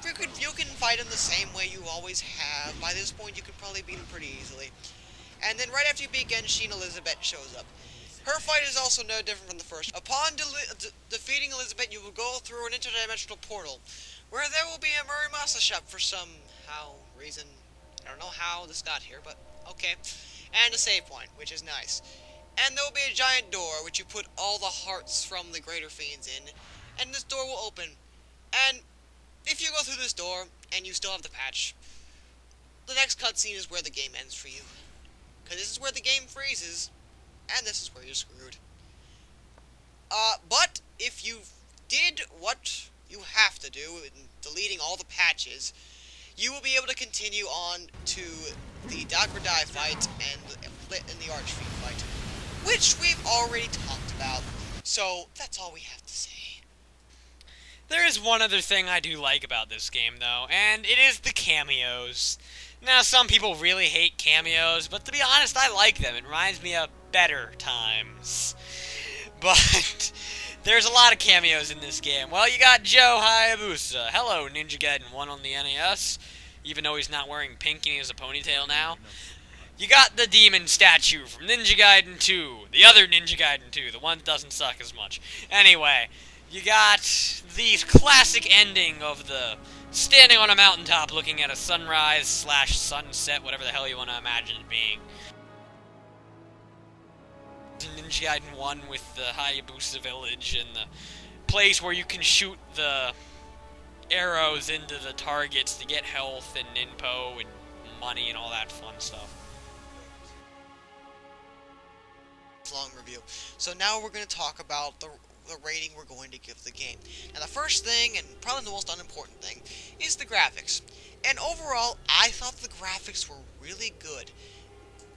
[SPEAKER 3] You can fight him the same way you always have. By this point, you can probably beat him pretty easily. And then right after you beat Genshin, Elizabeth shows up. Her fight is also no different from the first. Upon defeating Elizabeth, you will go through an interdimensional portal, where there will be a Muramasa shop for some reason. I don't know how this got here, but okay. And a save point, which is nice. And there will be a giant door, which you put all the hearts from the Greater Fiends in, and this door will open. And if you go through this door, and you still have the patch, the next cutscene is where the game ends for you. Because this is where the game freezes, and this is where you're screwed. But if you did what you have to do in deleting all the patches, you will be able to continue on to the Dagger Die fight and the Archfiend fight, which we've already talked about. So that's all we have to say.
[SPEAKER 6] There is one other thing I do like about this game, though, and it is the cameos. Now, some people really hate cameos, but to be honest, I like them. It reminds me of better times. But there's a lot of cameos in this game. Well, you got Joe Hayabusa. Hello, Ninja Gaiden 1 on the NES, even though he's not wearing pink and he has a ponytail now. You got the demon statue from Ninja Gaiden 2, the other Ninja Gaiden 2, the one that doesn't suck as much. Anyway, you got the classic ending of the standing on a mountaintop looking at a sunrise/sunset, whatever the hell you want to imagine it being. Ninja Gaiden 1 with the Hayabusa village and the place where you can shoot the arrows into the targets to get health and ninpo and money and all that fun stuff.
[SPEAKER 3] Long review. So now we're going to talk about the rating we're going to give the game. Now the first thing, and probably the most unimportant thing, is the graphics. And overall, I thought the graphics were really good.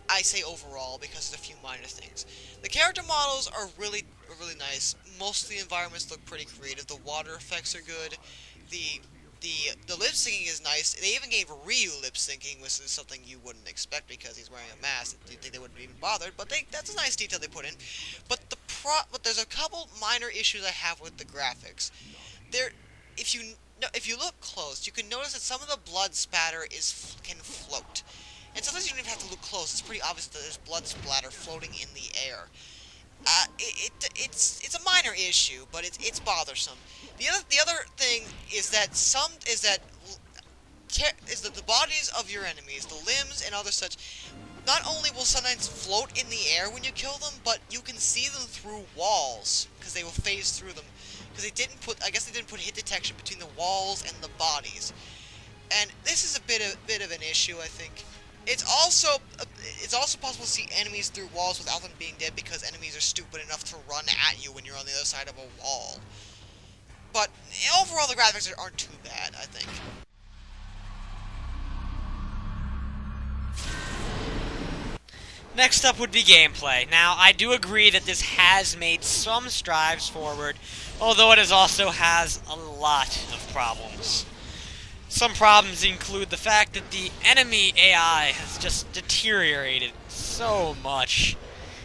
[SPEAKER 3] I say overall because there's a few minor things. The character models are really nice. Most of the environments look pretty creative. The water effects are good. The lip syncing is nice. They even gave Ryu lip syncing, which is something you wouldn't expect because he's wearing a mask. You'd think they wouldn't even bothered, but that's a nice detail they put in. But there's a couple minor issues I have with the graphics. If you look close, you can notice that some of the blood spatter can float. And sometimes you don't even have to look close. It's pretty obvious that there's blood splatter floating in the air. It's a minor issue, but it's bothersome. The other thing is that the bodies of your enemies, the limbs and other such, not only will sometimes float in the air when you kill them, but you can see them through walls, because they will phase through them. Because I guess they didn't put hit detection between the walls and the bodies. And this is a bit of an issue, I think. It's also possible to see enemies through walls without them being dead, because enemies are stupid enough to run at you when you're on the other side of a wall. But overall, the graphics aren't too bad, I think.
[SPEAKER 6] Next up would be gameplay. Now, I do agree that this has made some strides forward, although it also has a lot of problems. Some problems include the fact that the enemy AI has just deteriorated so much.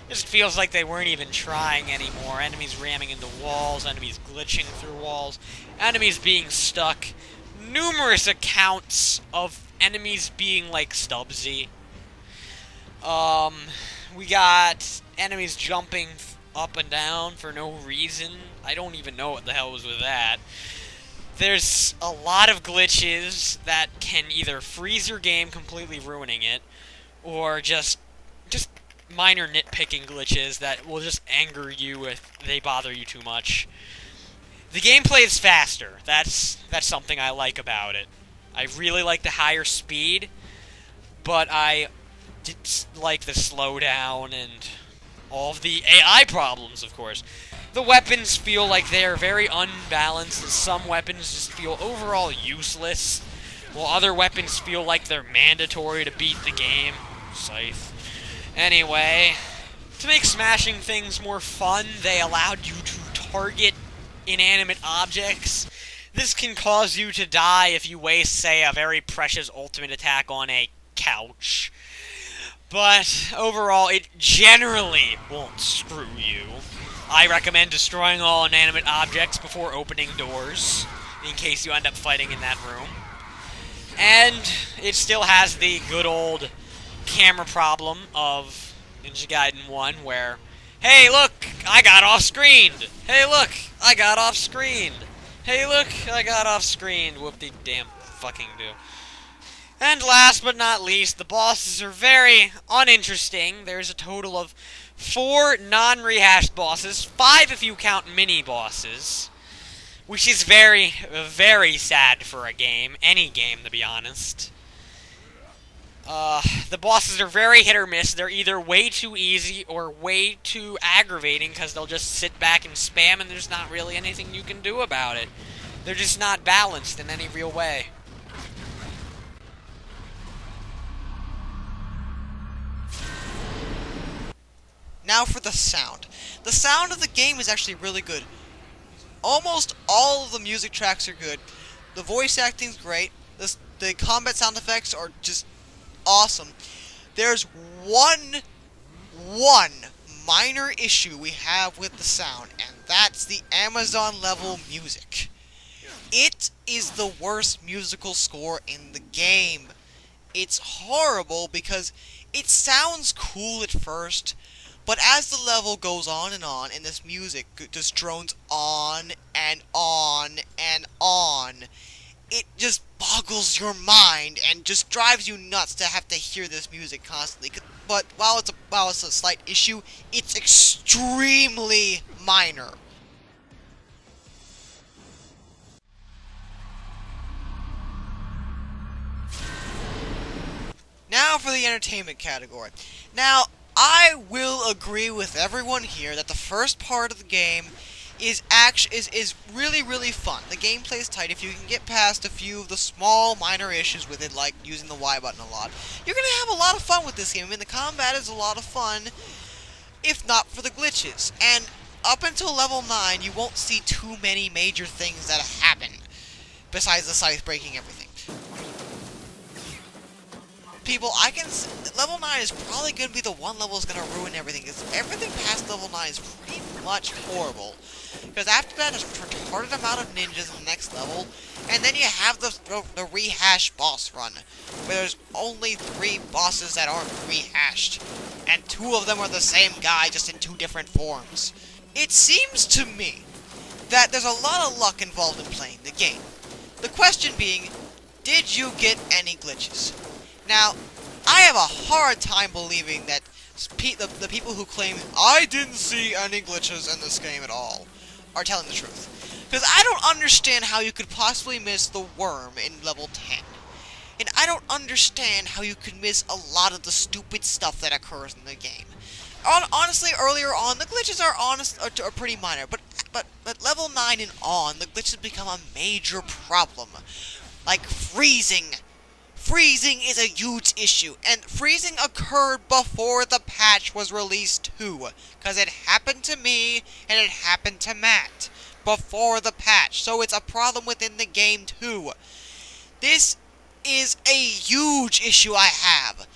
[SPEAKER 6] It just feels like they weren't even trying anymore. Enemies ramming into walls, enemies glitching through walls, enemies being stuck. Numerous accounts of enemies being like Stubbsy. We got enemies jumping up and down for no reason. I don't even know what the hell was with that. There's a lot of glitches that can either freeze your game, completely ruining it, or just minor nitpicking glitches that will just anger you if they bother you too much. The gameplay is faster. That's something I like about it. I really like the higher speed, but I like the slowdown and all of the AI problems, of course. The weapons feel like they're very unbalanced, and some weapons just feel overall useless, while other weapons feel like they're mandatory to beat the game. Scythe. Anyway, to make smashing things more fun, they allowed you to target inanimate objects. This can cause you to die if you waste, say, a very precious ultimate attack on a couch. But overall, it generally won't screw you. I recommend destroying all inanimate objects before opening doors, in case you end up fighting in that room. And it still has the good old camera problem of Ninja Gaiden 1, where, hey look, I got off-screened! Hey look, I got off-screened! Hey look, I got off-screened! Whoop-de-damn fucking do. And last but not least, the bosses are very uninteresting. There's a total of 4 non-rehashed bosses, 5 if you count mini-bosses, which is very, very sad for a game, any game to be honest. The bosses are very hit or miss. They're either way too easy or way too aggravating, because they'll just sit back and spam and there's not really anything you can do about it. They're just not balanced in any real way.
[SPEAKER 3] Now for the sound. The sound of the game is actually really good. Almost all of the music tracks are good. The voice acting's great. The combat sound effects are just awesome. There's one minor issue we have with the sound, and that's the Amazon level music. It is the worst musical score in the game. It's horrible because it sounds cool at first, but as the level goes on, and this music just drones on and on and on, it just boggles your mind and just drives you nuts to have to hear this music constantly. But while it's a slight issue, it's extremely minor. Now for the entertainment category. Now, I will agree with everyone here that the first part of the game is really, really fun. The gameplay is tight. If you can get past a few of the small, minor issues with it, like using the Y button a lot, you're going to have a lot of fun with this game. I mean, the combat is a lot of fun, if not for the glitches. And up until level 9, you won't see too many major things that happen, besides the scythe breaking everything. People, level 9 is probably going to be the one level that's going to ruin everything, because everything past level 9 is pretty much horrible. Because after that, there's a retarded amount of ninjas in the next level, and then you have the rehash boss run, where there's only 3 bosses that aren't rehashed, and 2 of them are the same guy, just in 2 different forms. It seems to me that there's a lot of luck involved in playing the game. The question being, did you get any glitches? Now, I have a hard time believing that the people who claim I didn't see any glitches in this game at all are telling the truth. Because I don't understand how you could possibly miss the worm in level 10. And I don't understand how you could miss a lot of the stupid stuff that occurs in the game. Honestly, earlier on, the glitches are pretty minor, but level 9 and on, the glitches become a major problem. Like freezing. Freezing is a huge issue, and freezing occurred before the patch was released too, because it happened to me, and it happened to Matt, before the patch, so it's a problem within the game too. This is a huge issue I have.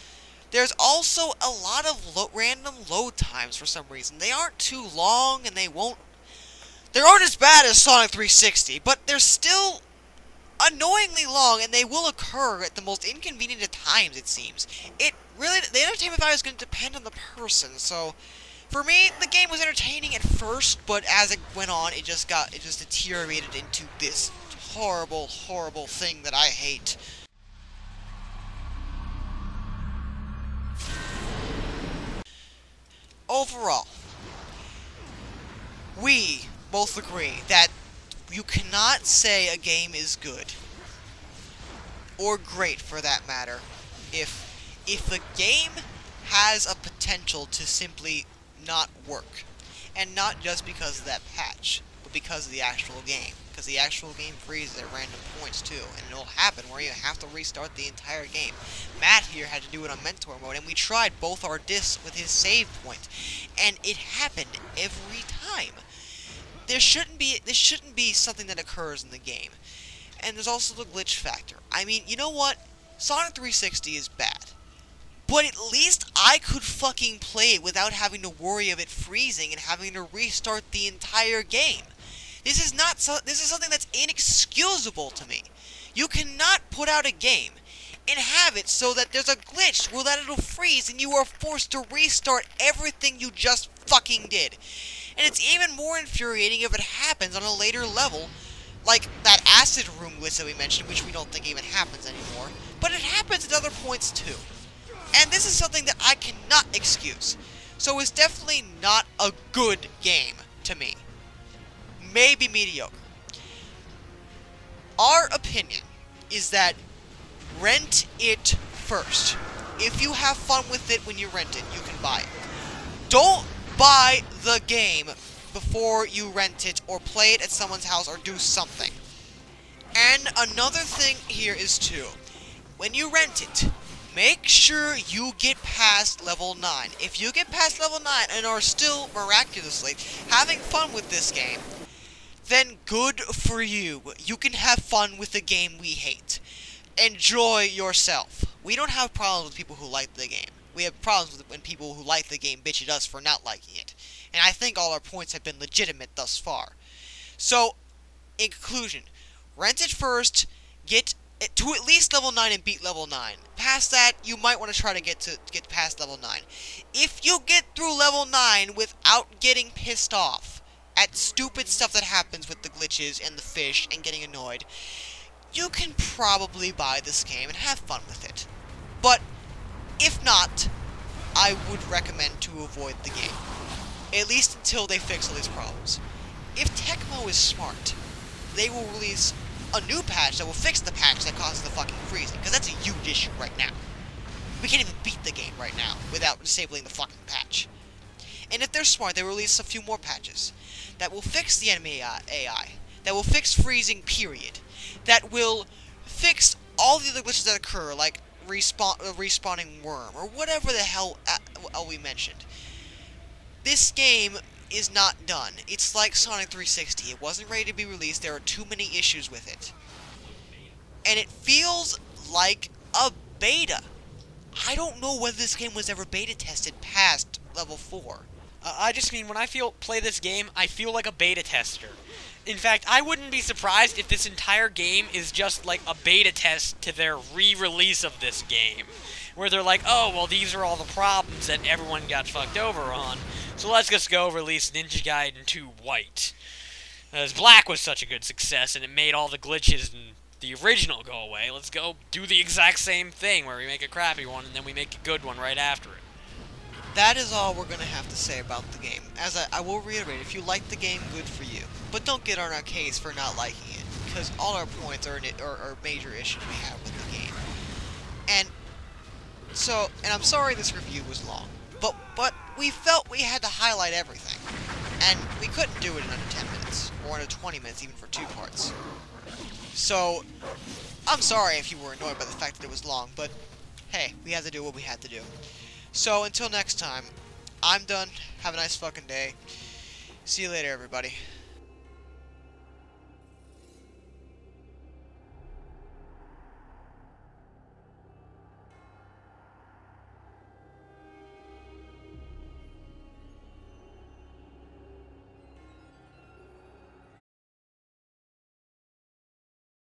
[SPEAKER 3] There's also a lot of random load times for some reason. They aren't too long, and they aren't as bad as Sonic 360, but they're still annoyingly long, and they will occur at the most inconvenient of times, it seems. The entertainment value is going to depend on the person, so for me, the game was entertaining at first, but as it went on, it just deteriorated into this horrible, horrible thing that I hate. Overall, we both agree that you cannot say a game is good, or great for that matter, if a game has a potential to simply not work. And not just because of that patch, but because of the actual game. Because the actual game freezes at random points too, and it'll happen where you have to restart the entire game. Matt here had to do it on Mentor mode, and we tried both our discs with his save point, and it happened every time. This shouldn't be something that occurs in the game. And there's also the glitch factor. I mean, you know what? Sonic 360 is bad. But at least I could fucking play it without having to worry of it freezing and having to restart the entire game. This is something that's inexcusable to me. You cannot put out a game and have it so that there's a glitch where that it'll freeze and you are forced to restart everything you just fucking did. And it's even more infuriating if it happens on a later level, like that acid room glitch that we mentioned, which we don't think even happens anymore, but it happens at other points too. And this is something that I cannot excuse. So it's definitely not a good game to me. Maybe mediocre. Our opinion is that rent it first. If you have fun with it when you rent it, you can buy it. Don't buy the game before you rent it or play it at someone's house or do something. And another thing here is too, when you rent it, make sure you get past level 9. If you get past level 9 and are still miraculously having fun with this game, then good for you. You can have fun with the game we hate. Enjoy yourself. We don't have problems with people who like the game. We have problems with when people who like the game bitch at us for not liking it. And I think all our points have been legitimate thus far. So, in conclusion, rent it first, get to at least level 9 and beat level 9. Past that, you might want to try to get past level 9. If you get through level 9 without getting pissed off at stupid stuff that happens with the glitches and the fish and getting annoyed, you can probably buy this game and have fun with it. But if not, I would recommend to avoid the game. At least until they fix all these problems. If Tecmo is smart, they will release a new patch that will fix the patch that causes the fucking freezing, because that's a huge issue right now. We can't even beat the game right now without disabling the fucking patch. And if they're smart, they will release a few more patches that will fix the enemy AI, that will fix freezing, period, that will fix all the other glitches that occur, like respawning worm, or whatever the hell we mentioned. This game is not done. It's like Sonic 360. It wasn't ready to be released. There are too many issues with it. And it feels like a beta. I don't know whether this game was ever beta tested past level 4.
[SPEAKER 6] I just mean, when I play this game, I feel like a beta tester. In fact, I wouldn't be surprised if this entire game is just like a beta test to their re-release of this game. Where they're like, oh, well, these are all the problems that everyone got fucked over on, so let's just go release Ninja Gaiden 2 White. As Black was such a good success, and it made all the glitches and the original go away, let's go do the exact same thing where we make a crappy one and then we make a good one right after it.
[SPEAKER 3] That is all we're going to have to say about the game. As I will reiterate, if you like the game, good for you. But don't get on our case for not liking it, because all our points are major issues we have with the game. And I'm sorry this review was long, but we felt we had to highlight everything. And we couldn't do it in under 10 minutes, or under 20 minutes even for 2 parts. So, I'm sorry if you were annoyed by the fact that it was long, but hey, we had to do what we had to do. So, until next time, I'm done. Have a nice fucking day. See you later, everybody.